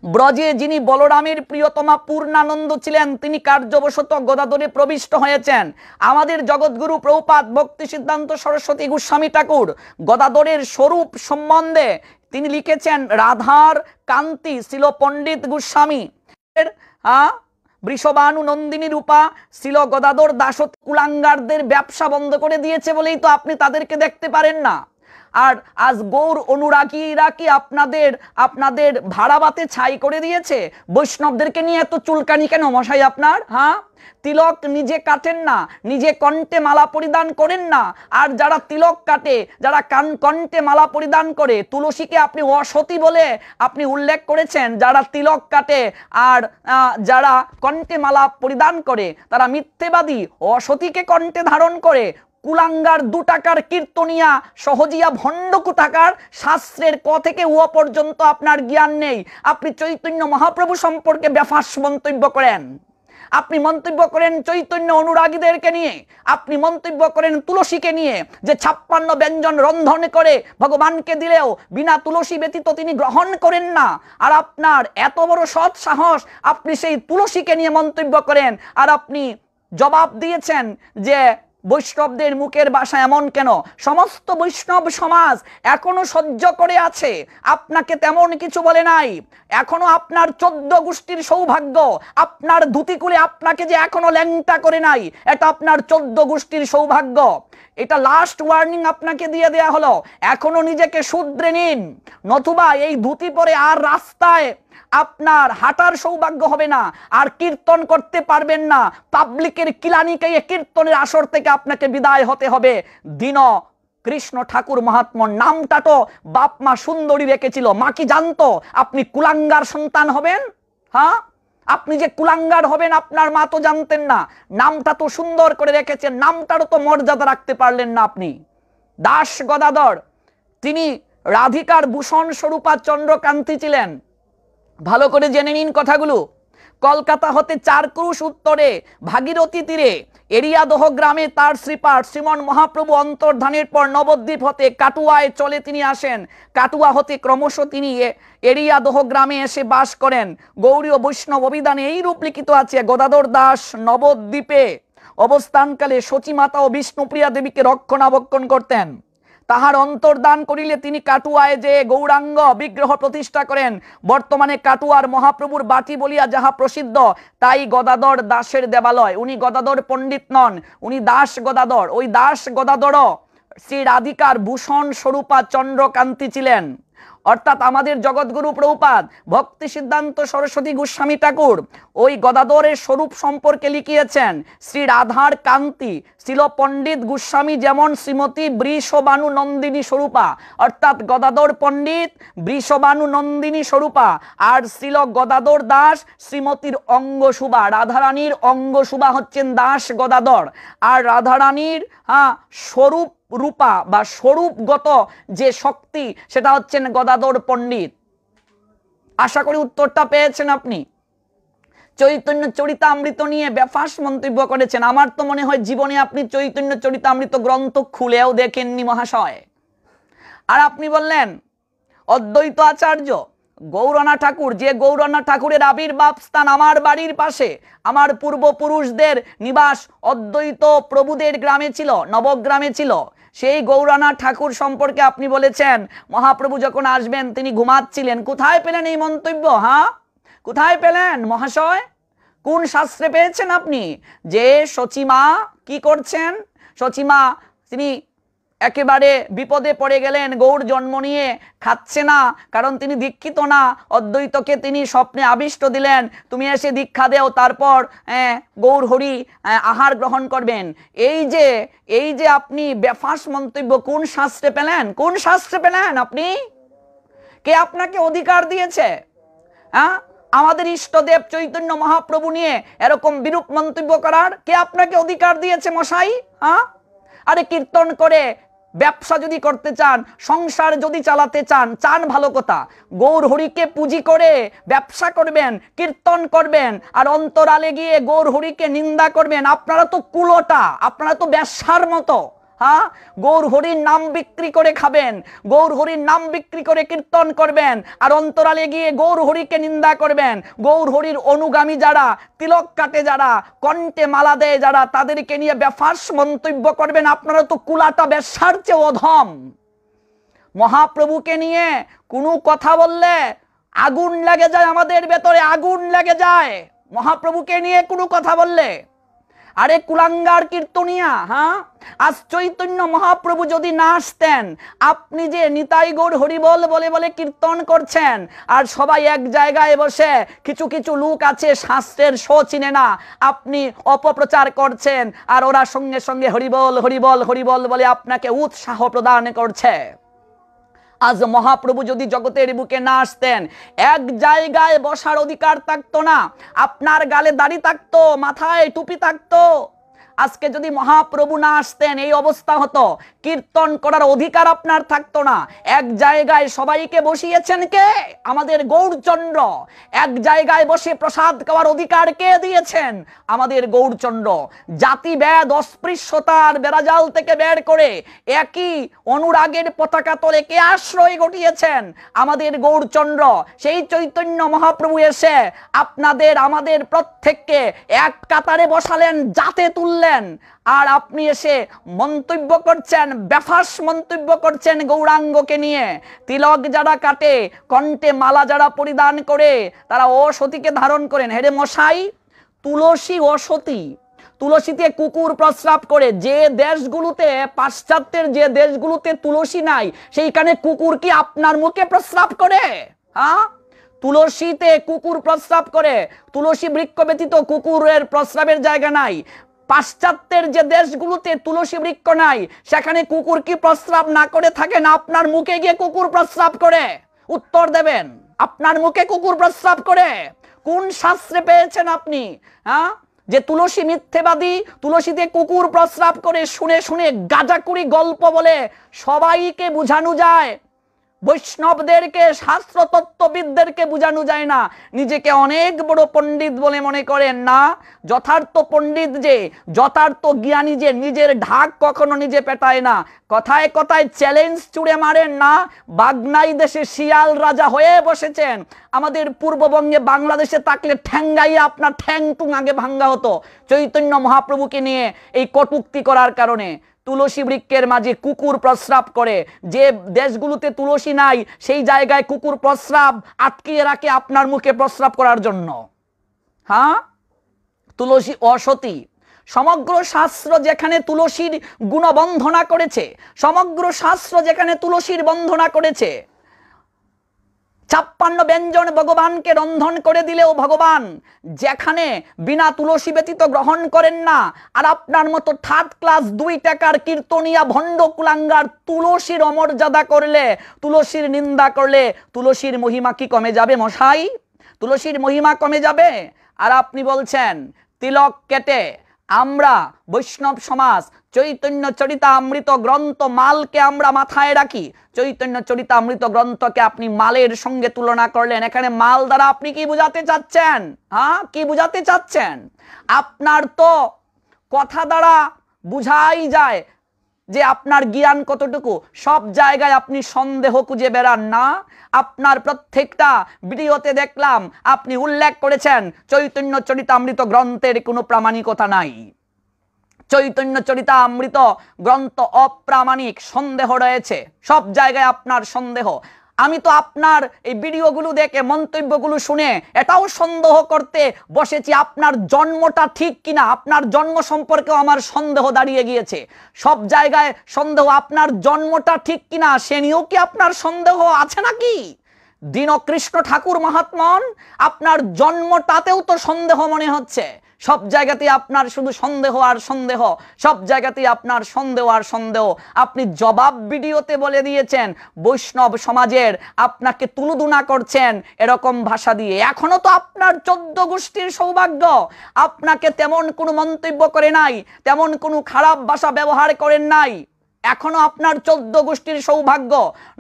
ব্রজে যিনি বলরামের প্রিয়তমা পূর্ণানন্দ ছিলেন, তিনি কার্যবশত গদাধরে প্রবিষ্ট হয়েছেন। আমাদের জগৎগুরু প্রভুপাদ ভক্তি সিদ্ধান্ত সরস্বতী গোস্বামী ঠাকুর গদাধরের স্বরূপ সম্বন্ধে তিনি লিখেছেন, রাধার কান্তি ছিল পণ্ডিত গোস্বামী, বৃষবানু নন্দিনী রূপা ছিল গদাধর দাসত। কুলাঙ্গারদের ব্যবসা বন্ধ করে দিয়েছে বলেই তো আপনি তাদেরকে দেখতে পারেন না। আর আজ গৌর অনুরাগীরা কি আপনাদের ভাড়াবাতে ছাই করে দিয়েছে? বৈষ্ণবদেরকে নিয়ে এত চুলকানি কেন মশাই আপনার? তিলক নিজে কাটেন না, নিজে কণ্ঠে মালা পরিধান করেন না, আর যারা তিলক কাটে, যারা কণ্ঠে মালা পরিধান করে, তুলসীকে আপনি অসতী বলে আপনি উল্লেখ করেছেন। যারা তিলক কাটে আর যারা কণ্ঠে মালা পরিধান করে তারা মিথ্যেবাদী, অসতীকে কণ্ঠে ধারণ করে। কুলাঙ্গার 2 টাকার কীর্তনিয়া সহজিয়া ভণ্ড কুটাকার, শাস্ত্রের ক থেকে উ পর্যন্ত আপনার জ্ঞান নেই। আপনি চৈতন্য মহাপ্রভু সম্পর্কে বেফাঁস মন্তব্য করেন, আপনি মন্তব্য করেন চৈতন্য অনুরাগীদেরকে নিয়ে, আপনি মন্তব্য করেন তুলসীকে নিয়ে, যে 56 ব্যঞ্জন রন্ধন করে ভগবানকে দিলেও বিনা তুলসী ব্যতীত তিনি গ্রহণ করেন না। আর আপনার এত বড় সৎ সাহস, আপনি সেই তুলসীকে নিয়ে মন্তব্য করেন। আর আপনি জবাব দিয়েছেন যে বৈষ্ণবদের মুখের ভাষা এমন কেন? সমস্ত বৈষ্ণব সমাজ এখনো সহ্য করে আছে, আপনাকে তেমন কিছু বলে নাই। এখনো আপনার 14 গোষ্ঠীর সৌভাগ্য, আপনার ধুতি খুলে আপনাকে যে এখনো ল্যাংটা করে নাই, এটা আপনার 14 গোষ্ঠীর সৌভাগ্য। এটা লাস্ট ওয়ার্নিং আপনাকে দিয়ে দেয়া হলো, এখনো নিজেকে শুধরে নিন, নতুবা এই ধুতি পরে আর রাস্তায় আপনার হাঁটার সৌভাগ্য হবে না, আর কীর্তন করতে পারবেন না। পাবলিকের কিলানিকে কীর্তনের আসর থেকে আপনাকে বিদায় হতে হবে। দীন কৃষ্ণ ঠাকুর মহাত্মার নামটা তো বাপ মা সুন্দরী রেখেছিল, মা কি জানতো আপনি কুলাঙ্গার সন্তান হবেন? আপনি যে কুলাঙ্গার হবেন আপনার মা তো জানতেন না। নামটা তো সুন্দর করে রেখেছেন, নামটারও তো মর্যাদা রাখতে পারলেন না আপনি। দাস গদাধর, তিনি রাধিকার ভূষণ স্বরূপা চন্দ্রকান্তি ছিলেন। ভালো করে জেনে নিন কথাগুলো। কলকাতা হতে 4 ক্রুশ উত্তরে ভাগীরথী তীরে এরিয়াদহ গ্রামে তার শ্রীপাঠ শ্রীমন মহাপ্রভু অন্তর্ধানের পর নবদ্বীপ হতে কাটুয়ায় চলে তিনি আসেন। কাটুয়া হতে ক্রমশ তিনি এরিয়াদহ গ্রামে এসে বাস করেন। গৌড়ীয় বৈষ্ণব অভিধানে এই রূপ লিখিত আছে, গদাধর দাস নবদ্বীপে অবস্থানকালে সচিমাতা ও বিষ্ণুপ্রিয়া দেবীকে রক্ষণাবেক্ষণ করতেন। তাহার অন্তর্দান করিলে তিনি কাটুয়ায় যে গৌরাঙ্গ বিগ্রহ প্রতিষ্ঠা করেন। বর্তমানে কাটুয়ার মহাপ্রভুর বাটি বলিয়া যাহা প্রসিদ্ধ, তাই গদাধর দাসের দেবালয়। উনি গদাধর পণ্ডিত নন, উনি দাস গদাধর। ওই দাস গদাধর শ্রী রাধিকার ভূষণ স্বরূপা চন্দ্রকান্তি ছিলেন। অর্থাৎ আমাদের জগৎগুরু প্রভুপাদ ভক্তি সিদ্ধান্ত সরস্বতী গোস্বামী ঠাকুর ওই গদাধরের স্বরূপ সম্পর্কে লিখিয়েছেন। শ্রী রাধার কান্তি শিল পণ্ডিত গোস্বামী যেমন শ্রীমতী বৃষবানু নন্দিনী স্বরূপা, অর্থাৎ গদাধর পণ্ডিত বৃষবানু নন্দিনী স্বরূপা, আর শ্রীল গদাধর দাস শ্রীমতীর অঙ্গশুভা। রাধারানীর অঙ্গশুভা হচ্ছেন দাস গদাধর, আর রাধারানীর স্বরূপ রূপা বা স্বরূপগত যে শক্তি সেটা হচ্ছেন গদাধর পণ্ডিত। আশা করি উত্তরটা পেয়েছেন আপনি। চৈতন্য চরিতামৃত নিয়ে ব্যাফাস মন্তব্য করেছেন। আমার তো মনে হয় জীবনে আপনি চৈতন্য চরিতামৃত গ্রন্থ খুলেও দেখেননি মহাশয়। আর আপনি বললেন অদ্বৈত আচার্য গৌরনা ঠাকুর, যে গৌরনা ঠাকুরের আবির্ভাব স্থান আমার বাড়ির পাশে, আমার পূর্বপুরুষদের নিবাস অদ্বৈত প্রভুদের গ্রামে ছিল, নবগ্রামে ছিল। সেই গৌরনা ঠাকুর সম্পর্কে আপনি বলেছেন মহাপ্রভু যখন আসবেন তিনি ঘুমাচ্ছিলেন। কোথায় পেলেন এই মন্তব্য? কোথায় পেলেন মহাশয়? কোন শাস্ত্রে পেয়েছেন আপনি? যে সচিমা কি করছেন? সচিমা তিনি একেবারে বিপদে পড়ে গেলেন, গৌর জন্ম নিয়ে খাচ্ছে না, কারণ তিনি দীক্ষিত না। অদ্বৈতকে তিনি স্বপ্নে আবিষ্ট দিলেন, তুমি এসে দীক্ষা দেও, তারপর গৌর হরি আহার গ্রহণ করবেন। এই যে আপনি বেফাস মন্তব্য কোন শাস্ত্রে পেলেন? কোন শাস্ত্রে পেলেন আপনি? কে আপনাকে অধিকার দিয়েছে আমাদের ইষ্টদেব চৈতন্য মহাপ্রভু নিয়ে এরকম বিরূপ মন্তব্য করার? কে আপনাকে অধিকার দিয়েছে মশাই? আরে কীর্তন করে ব্যবসা যদি করতে চান, সংসার যদি চালাতে চান ভালো কথা। গৌর হরিকে পুঁজি করে ব্যবসা করবেন, কীর্তন করবেন, আর অন্তরালে গিয়ে গৌর হরিকে নিন্দা করবেন। আপনারা তো কুলোটা, আপনারা তো ব্যবসার মতো। গৌর হরির নাম বিক্রি করে খাবেন, গৌর হরির নাম বিক্রি করে কীর্তন করবেন, আর অন্তরালে গিয়ে গৌর হরিকে নিন্দা করবেন। গৌর হরির অনুগামী যারা, তিলক কাটে যারা, কণ্ঠে মালা দেয় যারা, তাদেরকে নিয়ে বেফাস মন্তব্য করবেন। আপনারা তো কুলাটা বেশ্যার চেয়ে অধম। মহাপ্রভুকে নিয়ে কোনো কথা বললে আগুন লেগে যায়, আমাদের ভেতরে আগুন লেগে যায় মহাপ্রভুকে নিয়ে কোনো কথা বললে। আরে কুলাঙ্গার কীর্তনিয়া, আজ চৈতন্য মহাপ্রভু যদি না আসতেন, আপনি যে নিতাই গৌর হরিবল বলে বলে কীর্তন করছেন, আর সবাই এক জায়গায় বসে, কিছু কিছু লোক আছে শাস্ত্রের শো চিনে না, আপনি অপপ্রচার করছেন, আর ওরা সঙ্গে সঙ্গে হরিবল হরিবল হরিবল বলে আপনাকে উৎসাহ প্রদান করছে। আজ মহাপ্রভু যদি জগতের বুকে না আসতেন, এক জায়গায় বসার অধিকার থাকতো না, আপনার গালে দাড়ি থাকতো, মাথায় টুপি থাকতো। আজকে যদি মহাপ্রভু না আসতেন এই অবস্থা হতো, কীর্তন করার অধিকার আপনার থাকতো না। এক জায়গায় সবাইকে বসিয়েছেন কে? আমাদের গৌরচন্দ্র। এক জায়গায় বসে প্রসাদ খাওয়ার অধিকার কে দিয়েছেন? আমাদের গৌরচন্দ্র। জাতিভেদ অস্পৃশ্যতার বেড়াজাল থেকে বের করে একই অনুরাগের পতাকা তলে কে আশ্রয় ঘটিয়েছেন? আমাদের গৌরচন্দ্র। সেই চৈতন্য মহাপ্রভু এসে আপনাদের আমাদের প্রত্যেককে এক কাতারে বসালেন, জাতে তুললেন, আর আপনি এসে মন্তব্য করছেন, বেফাস মন্তব্য করছেন গৌরাঙ্গকে নিয়ে। তিলক যারা কাটে, কণ্ঠে মালা যারা পরিধান করে, তারা অসতীকে ধারণ করেন। হেরে মশাই, তুলসী অসতী, তুলসীতে কুকুর প্রস্রাব করে। যে দেশগুলোতে, পাশ্চাত্যের যে দেশগুলোতে তুলসী নাই, সেইখানে কুকুর কি আপনার মুখে প্রস্রাব করে? তুলসীতে কুকুর প্রস্রাব করে। তুলসী বৃক্ষ ব্যতীত কুকুরের প্রস্রাবের জায়গা নাই। পাশ্চাত্যের যে দেশগুলোতে তুলসী বৃক্ষ নাই, সেখানে কুকুর কি প্রস্রাব না করে থাকে না আপনার মুখে গিয়ে কুকুর প্রস্রাব করে? উত্তর দেবেন। আপনার মুখে কুকুর প্রস্রাব করে? কোন শাস্ত্রে পেয়েছেন আপনি যে তুলসী মিথ্যেবাদী, তুলসীতে কুকুর প্রস্রাব করে? শুনে শুনে গাঁজাকুড়ি গল্প বলে সবাইকে বুঝানো যায়, বৈষ্ণবদেরকে, শাস্ত্র তত্ত্ববিদদেরকে বুঝানো যায় না। নিজেকে অনেক বড় পণ্ডিত বলে মনে করেন না। যথার্থ পণ্ডিত যে, যথার্থ জ্ঞানী যে, নিজের ঢাক কখনো নিজে পেটায় না। কথায় কথায় চ্যালেঞ্জ ছুড়ে মারেন না। বাগনাই দেশে শিয়াল রাজা হয়ে বসেছেন। আমাদের পূর্ববঙ্গে, বাংলাদেশে থাকলে ঠ্যাঙ্গাইয়া আপনার ঠ্যাং টুং আগে ভাঙ্গা হতো চৈতন্য মহাপ্রভুকে নিয়ে এই কটূক্তি করার কারণে। তুলসী বৃক্ষের মাঝে কুকুর প্রস্রাব করে। যে দেশগুলোতে তুলসী নাই, সেই জায়গায় কুকুর প্রস্রাব আটকিয়ে রাখে আপনার মুখে প্রস্রাব করার জন্য। তুলসী অসতী। সমগ্র শাস্ত্র যেখানে তুলসীর গুণ বন্ধনা করেছে, সমগ্র শাস্ত্র যেখানে তুলসীর বন্ধনা করেছে, 56 ব্যঞ্জন ভগবানকে রন্ধন করে দিলেও ভগবান যেখানে বিনা তুলসী ব্যতীত গ্রহণ করেন না, আর আপনার মতো থার্ড ক্লাস 2 টাকার কীর্তনিয়া ভণ্ড কুলাঙ্গার তুলসীর অমর্যাদা করলে, তুলসীর নিন্দা করলে তুলসীর মহিমা কি কমে যাবে মশাই? তুলসীর মহিমা কমে যাবে? আর আপনি বলছেন তিলক কেটে আমরা বৈষ্ণব সমাজ চৈতন্য চরিতামৃত গ্রন্থ মালকে আমরা মাথায় রাখি। চৈতন্য চরিতামৃত গ্রন্থকে আপনি মালের সঙ্গে তুলনা করলেন। এখানে মাল দ্বারা আপনি কি বুঝাতে চাচ্ছেন? হ্যাঁ, কি বুঝাতে চাচ্ছেন? আপনার তো কথা দ্বারা বুঝাই যায় যে আপনার জ্ঞান কতটুকু। সব জায়গায় আপনি সন্দেহ খুঁজে বেড়ান না। আপনার প্রত্যেকটা ভিডিওতে দেখলাম আপনি উল্লেখ করেছেন চৈতন্য চরিতামৃত গ্রন্থের কোনো প্রামাণিকতা নাই, চৈতন্য চরিতামৃত গ্রন্থ অপ্রামাণিক, সন্দেহ রয়েছে, সব জায়গায় আপনার সন্দেহ। আমি তো আপনার এই ভিডিওগুলো দেখে মন্তব্যগুলো শুনে এটাও সন্দেহ করতে বসেছি আপনার জন্মটা ঠিক কিনা। আপনার জন্ম সম্পর্কেও আমার সন্দেহ দাঁড়িয়ে গিয়েছে। সব জায়গায় সন্দেহ, আপনার জন্মটা ঠিক কিনা সে নিয়েও কি আপনার সন্দেহ আছে নাকি? দীনকৃষ্ণ ঠাকুর মহাত্মন, আপনার জন্মটাতেও তো সন্দেহ মনে হচ্ছে। সব জায়গাতেই আপনার শুধু সন্দেহ আর সন্দেহ, সব জায়গাতেই আপনার সন্দেহ আর সন্দেহ। আপনি জবাব ভিডিওতে বলে দিয়েছেন বৈষ্ণব সমাজের আপনাকে তুলুদুনা করছেন এরকম ভাষা দিয়ে। এখনো তো আপনার 14 গোষ্ঠীর সৌভাগ্য, আপনাকে তেমন কোনো মন্তব্য করে নাই, তেমন কোনো খারাপ ভাষা ব্যবহার করেন নাই। এখনো আপনার 14 গোষ্ঠীর সৌভাগ্য,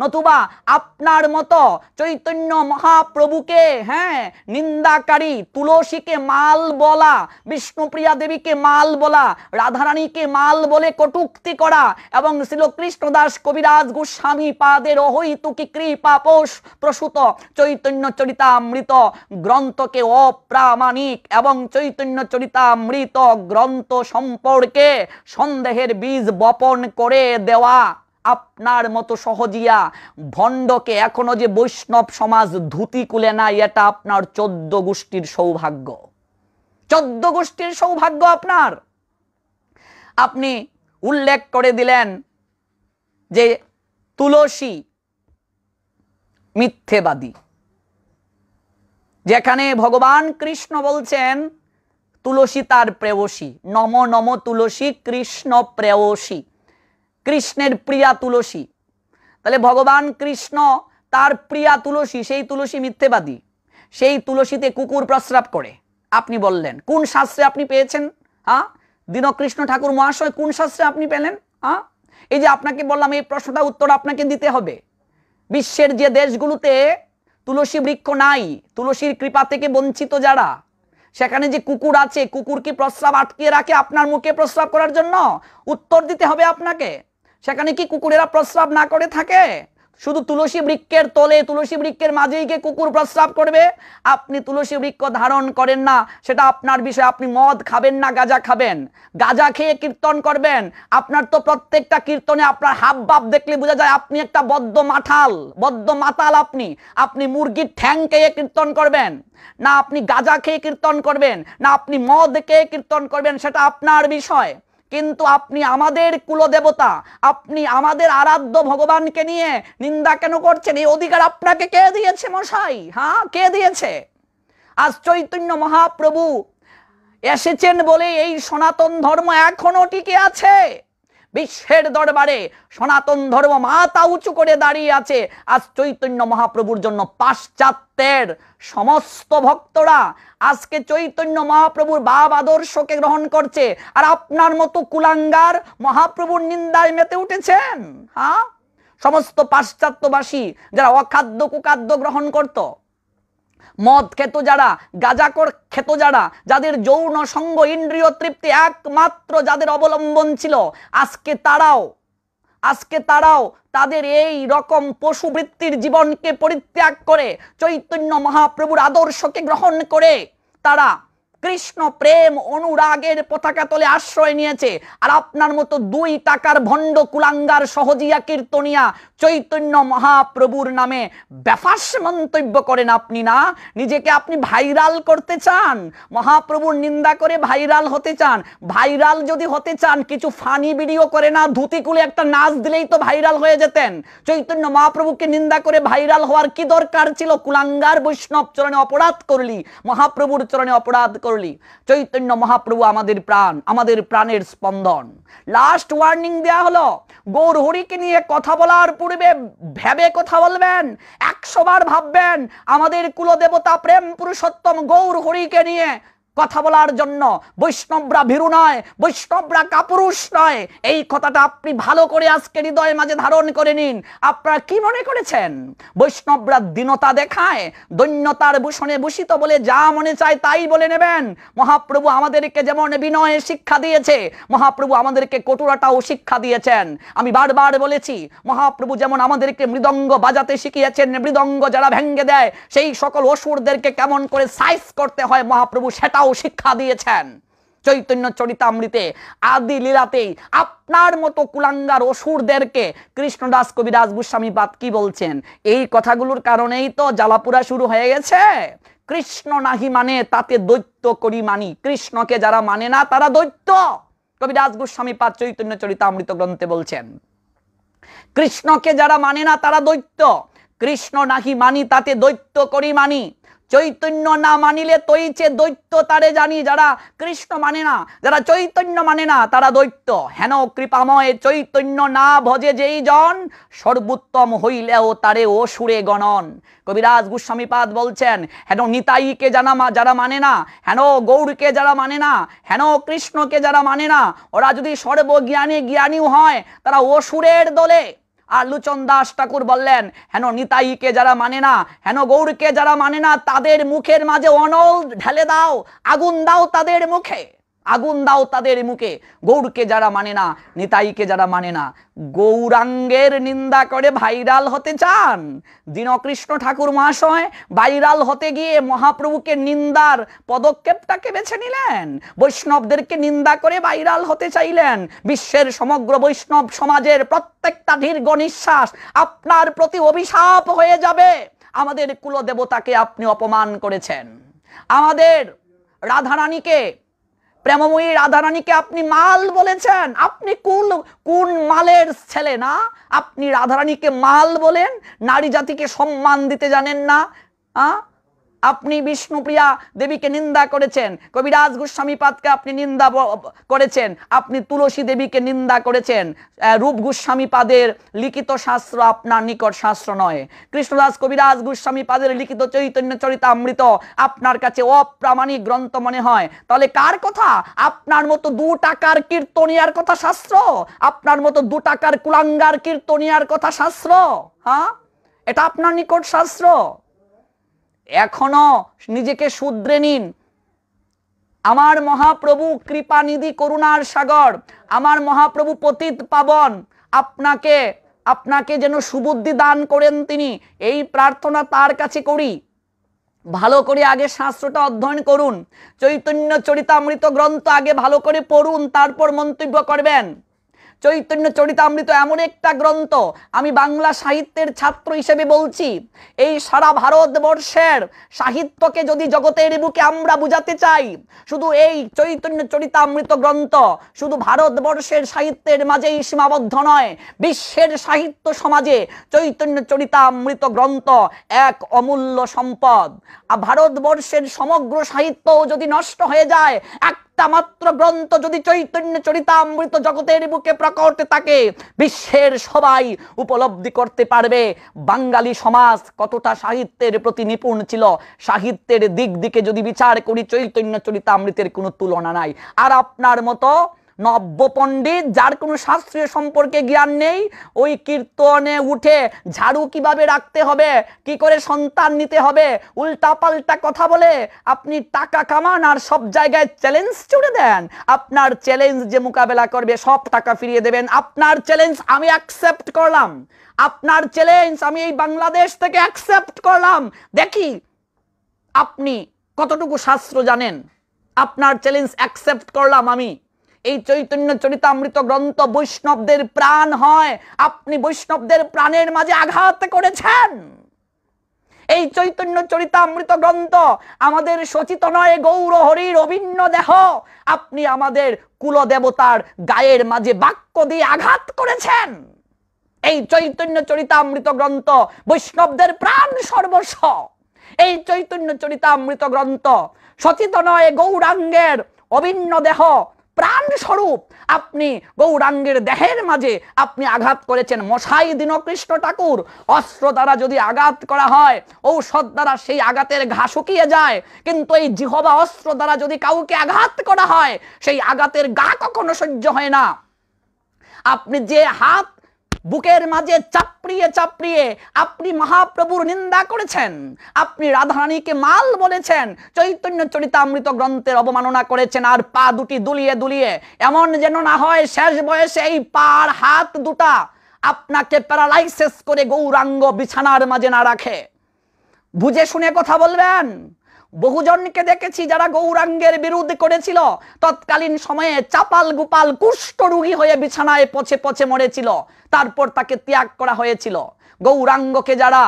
নতুবা আপনার মতো চৈতন্য মহাপ্রভুকে নিন্দাকারী, তুলসীকে মাল বলা, বিষ্ণুপ্রিয়া দেবীকে মাল বলা, রাধারানীকে মাল বলে কটূক্তি করা এবং শ্রীকৃষ্ণদাস কবিরাজ গোস্বামী পাদের অহৈতুকী কৃপা প্রসূত চৈতন্য চরিতামৃত গ্রন্থকে অপ্রামাণিক এবং চৈতন্য চরিতামৃত গ্রন্থ সম্পর্কে সন্দেহের বীজ বপন করে দেওয়া আপনার মতো সহজিয়া ভণ্ডকে এখনো যে বৈষ্ণব সমাজ ধুতি কুলে নাই, এটা আপনার 14 গোষ্ঠীর সৌভাগ্য। 14 গোষ্ঠীর সৌভাগ্য আপনার। আপনি উল্লেখ করে দিলেন যে তুলসী মিথ্যেবাদী, যেখানে ভগবান কৃষ্ণ বলছেন তুলসী তার প্রেয়সী, নম নম তুলসী কৃষ্ণ প্রেয়সী, কৃষ্ণের প্রিয়া তুলসী। তাহলে ভগবান কৃষ্ণ তার প্রিয়া তুলসী, সেই তুলসী মিথ্যেবাদী, সেই তুলসীতে কুকুর প্রস্রাব করে। আপনি বললেন কোন শাস্ত্রে আপনি পেয়েছেন? হ্যাঁ, দীনকৃষ্ণ ঠাকুর মহাশয় কোন শাস্ত্রে আপনি পেলেন? হ্যাঁ, এই যে আপনাকে বললাম এই প্রশ্নটা উত্তর আপনাকে দিতে হবে। বিশ্বের যে দেশগুলোতে তুলসী বৃক্ষ নাই, তুলসীর কৃপা থেকে বঞ্চিত যারা, সেখানে যে কুকুর আছে, কুকুর কি প্রস্রাব আটকিয়ে রাখে আপনার মুখে প্রস্রাব করার জন্য? উত্তর দিতে হবে আপনাকে। সেখানে কি কুকুরেরা প্রস্রাব না করে থাকে? শুধু তুলসী বৃক্ষের তলে, তুলসী বৃক্ষের মাঝেই গিয়ে কুকুর প্রস্রাব করবে? আপনি তুলসী বৃক্ষ ধারণ করেন না, সেটা আপনার বিষয়। আপনি মদ খাবেন না, গাঁজা খাবেন, গাঁজা খেয়ে কীর্তন করবেন। আপনার তো প্রত্যেকটা কীর্তনে আপনার হাব ভাব দেখলে বোঝা যায় আপনি একটা বদ্ধ মাতাল, বদ্ধ মাতাল। আপনি মুরগির ঠ্যাং খেয়ে কীর্তন করবেন না, আপনি গাঁজা খেয়ে কীর্তন করবেন না, আপনি মদ খেয়ে কীর্তন করবেন, সেটা আপনার বিষয়। কিন্তু আপনি আমাদের কুলদেবতা, আপনি আমাদের আরাধ্য ভগবানকে নিয়ে নিন্দা কেন করছেন? এই অধিকার আপনাকে কে দিয়েছে মশাই? হ্যাঁ, কে দিয়েছে? আজ চৈতন্য মহাপ্রভু এসেছেন বলে এই সনাতন ধর্ম এখনো টিকে আছে। বিশ্বের দরবারে সনাতন ধর্ম মাথা উঁচু করে দাঁড়িয়ে আছে। আজ চৈতন্য মহাপ্রভুর জন্য পাশ্চাত্যের সমস্ত ভক্তরা আজকে চৈতন্য মহাপ্রভুর ভাব আদর্শকে গ্রহণ করছে, আর আপনার মতো কুলাঙ্গার মহাপ্রভুর নিন্দায় মেতে উঠেছেন। হ্যাঁ, সমস্ত পাশ্চাত্যবাসী যারা অখাদ্য কুখাদ্য গ্রহণ করত, মদ খেত যারা, গাঁজা খেত যারা, যাদের যৌন সঙ্গ ইন্দ্রিয় তৃপ্তি একমাত্র যাদের অবলম্বন ছিল, আজকে তারাও তাদের এই রকম পশুবৃত্তির জীবনকে পরিত্যাগ করে চৈতন্য মহাপ্রভুর আদর্শকে গ্রহণ করে তারা কৃষ্ণ প্রেম অনুরাগের পতাকা তলে আশ্রয় নিয়েছে। আর আপনার মতো 2 টাকার ভণ্ড কুলাঙ্গার সহজিয়া কীর্তনিয়া চৈতন্য মহাপ্রভুর নামে বেফাস মন্তব্য করেন আপনি না? নিজেকে আপনি ভাইরাল করতে চান, মহাপ্রভুর নিন্দা করে ভাইরাল হতে চান। ভাইরাল যদি হতে চান কিছু ফানি ভিডিও করে না ধুতি খুলে একটা নাচ দিলেই তো ভাইরাল হয়ে যেতেন। চৈতন্য মহাপ্রভুকে নিন্দা করে ভাইরাল হওয়ার কি দরকার ছিল? কুলাঙ্গার বৈষ্ণব চরণে অপরাধ করলি, মহাপ্রভুর চরণে অপরাধ করলি। চৈতন্য মহাপ্রভু আমাদের প্রাণ, আমাদের প্রাণের স্পন্দন। লাস্ট ওয়ার্নিং দেয়া হলো, গৌর হরিকে নিয়ে কথা বলার পূর্বে ভেবে কথা বলবেন, 100 বার ভাববেন। আমাদের কুলদেবতা প্রেম পুরুষোত্তম গৌর হরিকে নিয়ে কথা বলার জন্য বৈষ্ণবরা ভীরু নয়, বৈষ্ণবরা কাপুরুষ নয়। এই কথাটা আপনি ভালো করে আজকে হৃদয়ের মাঝে ধারণ করে নিন। আপনারা কি মনে করেছেন বৈষ্ণবরা দীনতা দেখায়, দৈন্যতার ভূষণে ভূষিত বলে যা মনে চায় তাই বলে নেবেন? মহাপ্রভু আমাদেরকে যেমন বিনয়ে শিক্ষা দিয়েছে, মহাপ্রভু আমাদেরকে কটুরাটাও শিক্ষা দিয়েছেন। আমি বারবার বলেছি, মহাপ্রভু যেমন আমাদেরকে মৃদঙ্গ বাজাতে শিখিয়েছেন, মৃদঙ্গ যারা ভেঙ্গে দেয় সেই সকল অসুরদেরকে কেমন করে সাইজ করতে হয় মহাপ্রভু সেটাও শিক্ষা দিয়েছেন। চৈতন্য চরিতামৃতে আদি লীলাতেই আপনার মতো কুলাঙ্গার অসুরদেরকে কৃষ্ণদাস কবিরাজ গোস্বামী পাদ কি বলছেন? এই কথাগুলোর কারণেই তো জ্বালাপুরা শুরু হয়ে গেছে। কৃষ্ণ নাহি মানে তাতে দৈত্য করি মানি, কৃষ্ণকে যারা মানে না তারা দৈত্য। কবিরাজ গোস্বামী পাদ চৈতন্য চরিতামৃত গ্রন্থে বলছেন, কৃষ্ণকে যারা মানে না তারা দৈত্য। কৃষ্ণ নাহি মানি তাতে দৈত্য করি মানি, চৈতন্য না মানিলে তৈছে দৈত্য তারে জানি। যারা কৃষ্ণ মানে না, যারা চৈতন্য মানে না তারা দৈত্য। হেন কৃপাময় চৈতন্য না ভজে যেই জন, সর্বোত্তম হইলেও তারে অসুরে গণন। কবিরাজ গোস্বামী পাদ বলছেন, হেন নিতাইকে যারা মানে না, হেন গৌরকে যারা মানে না, হেন কৃষ্ণকে যারা মানে না, ওরা যদি জ্ঞানীও হয় তারা অসুরের দলে। আর লোচন দাস ঠাকুর বললেন, হেন নিতাইকে যারা মানে না, হেন গৌরকে যারা মানে না, তাদের মুখের মাঝে অনল ঢেলে দাও, আগুন দাও তাদের মুখে, আগুন দাও তাদের মুখে। গৌরকে যারা মানে না, নিতাইকে যারা মানে না, গৌরাঙ্গের নিন্দা করে ভাইরাল হতে চান? দীনকৃষ্ণ ঠাকুর মহাশয় ভাইরাল হতে গিয়ে মহাপ্রভুকে নিন্দার পদক্ষেপটাকে বেছে নিলেন, বৈষ্ণবদেরকে নিন্দা করে ভাইরাল হতে চাইলেন। বিশ্বের সমগ্র বৈষ্ণব সমাজের প্রত্যেকটা দীর্ঘ নিঃশ্বাস আপনার প্রতি অভিশাপ হয়ে যাবে। আমাদের কুলদেবতাকে আপনি অপমান করেছেন, আমাদের রাধারানীকে, প্রেমময়ী রাধারানীকে আপনি মাল বলেছেন। আপনি কোন মালের ছেলে না? আপনি রাধারানীকে মাল বলেন, নারী জাতিকে সম্মান দিতে জানেন না। আপনি বিষ্ণুপ্রিয়া দেবীকে নিন্দা করেছেন, কবিরাজ গোস্বামী পাদকে আপনি নিন্দা করেছেন, আপনি তুলসী দেবীকে নিন্দা করেছেন। রূপ গোস্বামী পাদের লিখিত শাস্ত্র আপনার নিকট শাস্ত্র নয়। কৃষ্ণদাস কবিরাজ গোস্বামী পাদের লিখিত চৈতন্য চরিতামৃত আপনার কাছে অপ্রামাণিক গ্রন্থ মনে হয়। তাহলে কার কথা? আপনার মতো 2 টাকার কীর্তনিয়ার কথা শাস্ত্র? আপনার মতো 2 টাকার কুলাঙ্গার কীর্তনিয়ার কথা শাস্ত্র? এটা আপনার নিকট শাস্ত্র? এখনো নিজেকে শুধরে নিন। আমার মহাপ্রভু কৃপানিধি করুণার সাগর, আমার মহাপ্রভু পতিত পাবন, আপনাকে যেন সুবুদ্ধি দান করেন তিনি, এই প্রার্থনা তার কাছে করি। ভালো করে আগে শাস্ত্রটা অধ্যয়ন করুন, চৈতন্য চরিতামৃত গ্রন্থ আগে ভালো করে পড়ুন, তারপর মন্তব্য করবেন। চৈতন্য চরিতামৃত এমন একটা গ্রন্থ, আমি বাংলা সাহিত্যের ছাত্র হিসেবে বলছি, এই সারা ভারতবর্ষের সাহিত্যকে যদি জগতের বুকে আমরা বুঝাতে চাই, শুধু এই চৈতন্য চরিতামৃত গ্রন্থ শুধু ভারতবর্ষের সাহিত্যের মাঝেই সীমাবদ্ধ নয়, বিশ্বের সাহিত্য সমাজে চৈতন্য চরিতামৃত গ্রন্থ এক অমূল্য সম্পদ। আর ভারতবর্ষের সমগ্র সাহিত্য যদি নষ্ট হয়ে যায়, একটা মাত্র গ্রন্থ যদি চৈতন্য চরিতামৃত জগতের বুকে প্রকট থাকে, বিশ্বের সবাই উপলব্ধি করতে পারবে বাঙালি সমাজ কতটা সাহিত্যের প্রতি নিপুণ ছিল। সাহিত্যের দিক দিকে যদি বিচার করি, চৈতন্য চরিতামৃতের কোনো তুলনা নাই। আর আপনার মতো নব্য পণ্ডিত যার কোনো শাস্ত্রীয় সম্পর্কে জ্ঞান নেই, ওই কীর্তনে উঠে ঝাড়ু কিভাবে রাখতে হবে, কি করে সন্তান নিতে হবে, উল্টা পাল্টা কথা বলে আপনি টাকা কামান আর সব জায়গায় চ্যালেঞ্জ ছুড়ে দেন। আপনার চ্যালেঞ্জ যে মোকাবেলা করবে সব টাকা ফিরিয়ে দেবেন। আপনার চ্যালেঞ্জ আমি অ্যাকসেপ্ট করলাম, আপনার চ্যালেঞ্জ আমি এই বাংলাদেশ থেকে অ্যাকসেপ্ট করলাম। দেখি আপনি কতটুকু শাস্ত্র জানেন। আপনার চ্যালেঞ্জ অ্যাকসেপ্ট করলাম আমি। এই চৈতন্য চরিতামৃত গ্রন্থ বৈষ্ণবদের প্রাণ হয়, আপনি বৈষ্ণবদের প্রাণের মাঝে আঘাত করেছেন। এই চৈতন্য চরিতামৃত গ্রন্থ আমাদের সচিতনয় গৌর হরির অভিন্ন দেহ, আপনি আমাদের কুলদেবতার গায়ের মাঝে বাক্য দিয়ে আঘাত করেছেন। এই চৈতন্য চরিতামৃত গ্রন্থ বৈষ্ণবদের প্রাণ সর্বস্ব। এই চৈতন্য চরিতামৃত গ্রন্থ সচিতনয় গৌরাঙ্গের অভিন্ন দেহ, প্রাণ স্বরূপ। আপনি গৌরাঙ্গের দেহের মাঝে আপনি আঘাত করেছেন। মশাই দীনকৃষ্ণ ঠাকুর, অস্ত্র দ্বারা যদি আঘাত করা হয়, ঔষধ দ্বারা সেই আঘাতের ঘা শুকিয়ে যায়, কিন্তু এই জিহবা অস্ত্র দ্বারা যদি কাউকে আঘাত করা হয়, সেই আঘাতের গা কখনো সহ্য হয় না। আপনি যে হাত বুকের মাঝে চাপড়িয়ে চাপড়িয়ে আপনি মহাপ্রভুর নিন্দা করেছেন, আপনি রাধারানীকে মাল বলেছেন, চৈতন্য চরিতামৃত গ্রন্থের অবমাননা করেছেন, আর পা দুটি দুলিয়ে দুলিয়ে, এমন যেন না হয় শেষ বয়সে এই পার হাত দুটা আপনাকে প্যারালাইসিস করে গৌরাঙ্গ বিছানার মাঝে না রাখে। বুঝে শুনে কথা বলবেন। বহুজনকে দেখেছি যারা গৌরাঙ্গের বিরুদ্ধে করেছিল, তৎকালীন সময়ে চাপাল গোপাল কুষ্ঠ রোগী হয়ে বিছানায় পচে পচে মরেছিল, তারপর তাকে ত্যাগ করা হয়েছিল। গৌরাঙ্গকে যারা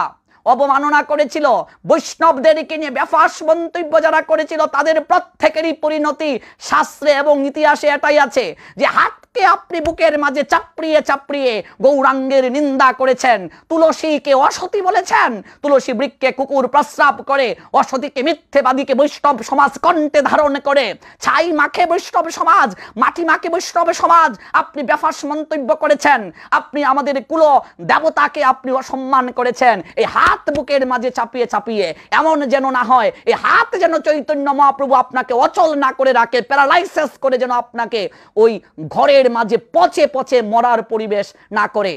অবমাননা করেছিল, বৈষ্ণবদেরকে নিয়ে ব্যাফাস মন্তব্য যারা করেছিল, তাদের প্রত্যেকেরই পরিণতি শাস্ত্রে এবং ইতিহাসে এটাই আছে যে হাতকে আপনি বুকের মাঝে চাপড়িয়ে চাপড়িয়ে গৌরাঙ্গের নিন্দা করেছেন। তুলসীকে অসতী বলেছেন, তুলসী বৃক্ষে কুকুর প্রস্রাব করে, অসতীকে মিথ্যেবাদীকে বৈষ্ণব সমাজ কণ্ঠে ধারণ করে, ছাই মাখে বৈষ্ণব সমাজ, মাটি মাখে বৈষ্ণব সমাজ, আপনি ব্যাফাস মন্তব্য করেছেন। আপনি আমাদের কুল দেবতাকে আপনি অসম্মান করেছেন। এই হাত বুকের মাঝে চাপিয়ে চাপিয়ে, এমন যেন না হয় এই হাত যেন চৈতন্য মহাপ্রভু আপনাকে অচল না করে রাখে, প্যারালাইসিস করে যেন আপনাকে ওই ঘরের মাঝে পচে পচে মরার পরিবেশ না করে।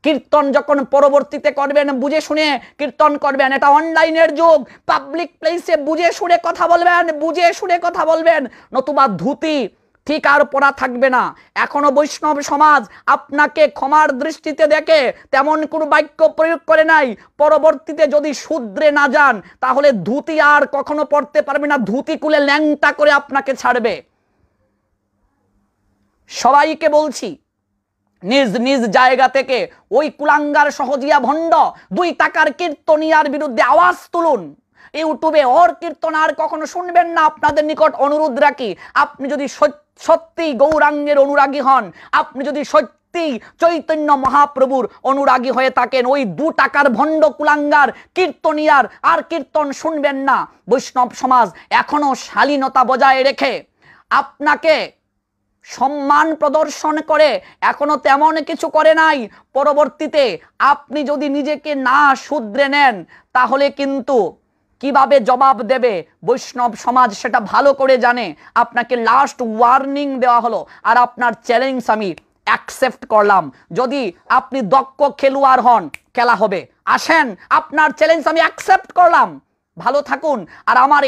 কীর্তন যখন পরবর্তীতে করবেন, বুঝে শুনে কীর্তন করবেন। এটা অনলাইনের যুগ, পাবলিক প্লেসে বুঝে শুনে কথা বলবেন, বুঝে শুনে কথা বলবেন, নতুবা ধুতি ঠিক আর পড়া থাকবে না। এখনো বৈষ্ণব সমাজ আপনাকে ক্ষমার দৃষ্টিতে দেখে তেমন কোনো বাক্য প্রয়োগ করে নাই। পরবর্তীতে যদি শুধরে না যান, তাহলে ধুতি আর কখনো পড়তে পারবে না, ধুতি খুলে ল্যাংটা করে আপনাকে ছাড়বে। সবাইকে বলছি, নিজ নিজ জায়গা থেকে ওই কুলাঙ্গার সহজিয়া ভণ্ড 2 টাকার কীর্তনিয়ার বিরুদ্ধে আওয়াজ তুলুন। ইউটিউবে ওর কীর্তন আর কখনো শুনবেন না। আপনাদের নিকট অনুরোধ রাখি, আপনি যদি সত্যি গৌরাঙ্গের অনুরাগী হন, আপনি যদি সত্যি চৈতন্য মহাপ্রভুর অনুরাগী হয়ে থাকেন, ওই 2 টাকার ভণ্ড কুলাঙ্গার কীর্তনিয়ার আর কীর্তন শুনবেন না। বৈষ্ণব সমাজ এখনো শালীনতা বজায় রেখে আপনাকে সম্মান প্রদর্শন করে, এখনো তেমন কিছু করে নাই। পরবর্তীতে আপনি যদি নিজেকে না শুধরে নেন, তাহলে কিন্তু কিভাবে জবাব দেবে বৈষ্ণব সমাজ সেটা ভালো করে জানে। আপনাকে লাস্ট ওয়ার্নিং দেওয়া হলো, আর আপনার চ্যালেঞ্জ আমি অ্যাকসেপ্ট করলাম। যদি আপনি দক্ষ খেলোয়াড় হন, খেলা হবে। আসেন, আপনার চ্যালেঞ্জ আমি অ্যাকসেপ্ট করলাম। ভালো থাকুন। আর আমার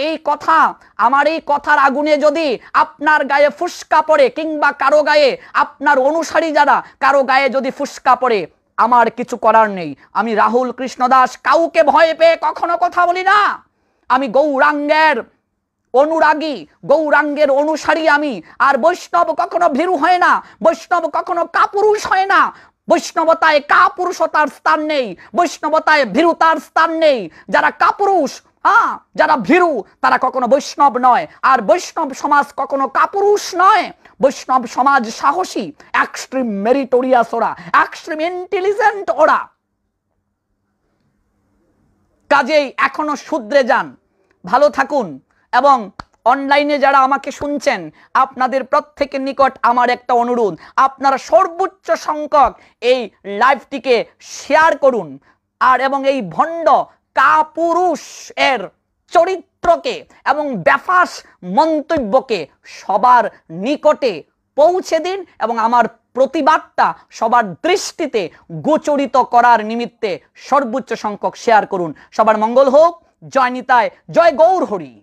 এই কথার আগুনে যদি আপনার গায়ে ফুসকা পড়ে, কিংবা কারো গায়ে, আপনার অনুসারী যারা কারো গায়ে যদি ফুসকা পড়ে, আমার কিছু করার নেই। আমি রাহুল কৃষ্ণ দাস কাউকে ভয় পেয়ে কখনো কথা বলি না। আমি গৌরাঙ্গের অনুরাগী, গৌরাঙ্গের অনুসারী আমি। আর বৈষ্ণব কখনো ভীরু হয় না, বৈষ্ণব কখনো কাপুরুষ হয় না। বৈষ্ণবতায় কাপুরুষতার স্থান নেই, বৈষ্ণবতায় ভীরুতার স্থান নেই। যারা কাপুরুষ, যারা ভীরু, তারা কখনো বৈষ্ণব নয়। আর বৈষ্ণব সমাজ কখনো কাপুরুষ নয়। বৈষ্ণব সমাজ সাহসী, এক্সট্রিম মেরিটোরিয়াস ওরা, এক্সট্রিম ইন্টেলিজেন্ট ওরা। কাজেই এখনো শুধরে যান। ভালো থাকুন। এবং অনলাইনে যারা আমাকে শুনছেন, আপনাদের প্রত্যেকের নিকট আমার একটা অনুরোধ, আপনারা সর্বোচ্চ সংখ্যক এই লাইভটিকে শেয়ার করুন। আর এবং এই ভণ্ড কাপুরুষ এর চরিত্রকে এবং ব্যাফাস মন্তব্যকে সবার নিকটে পৌঁছে দিন, এবং আমার প্রতিবাদটা সবার দৃষ্টিতে গোচরিত করার নিমিত্তে সর্বোচ্চ সংখ্যক শেয়ার করুন। সবার মঙ্গল হোক। জয় নিতাই, জয় গৌর হরি।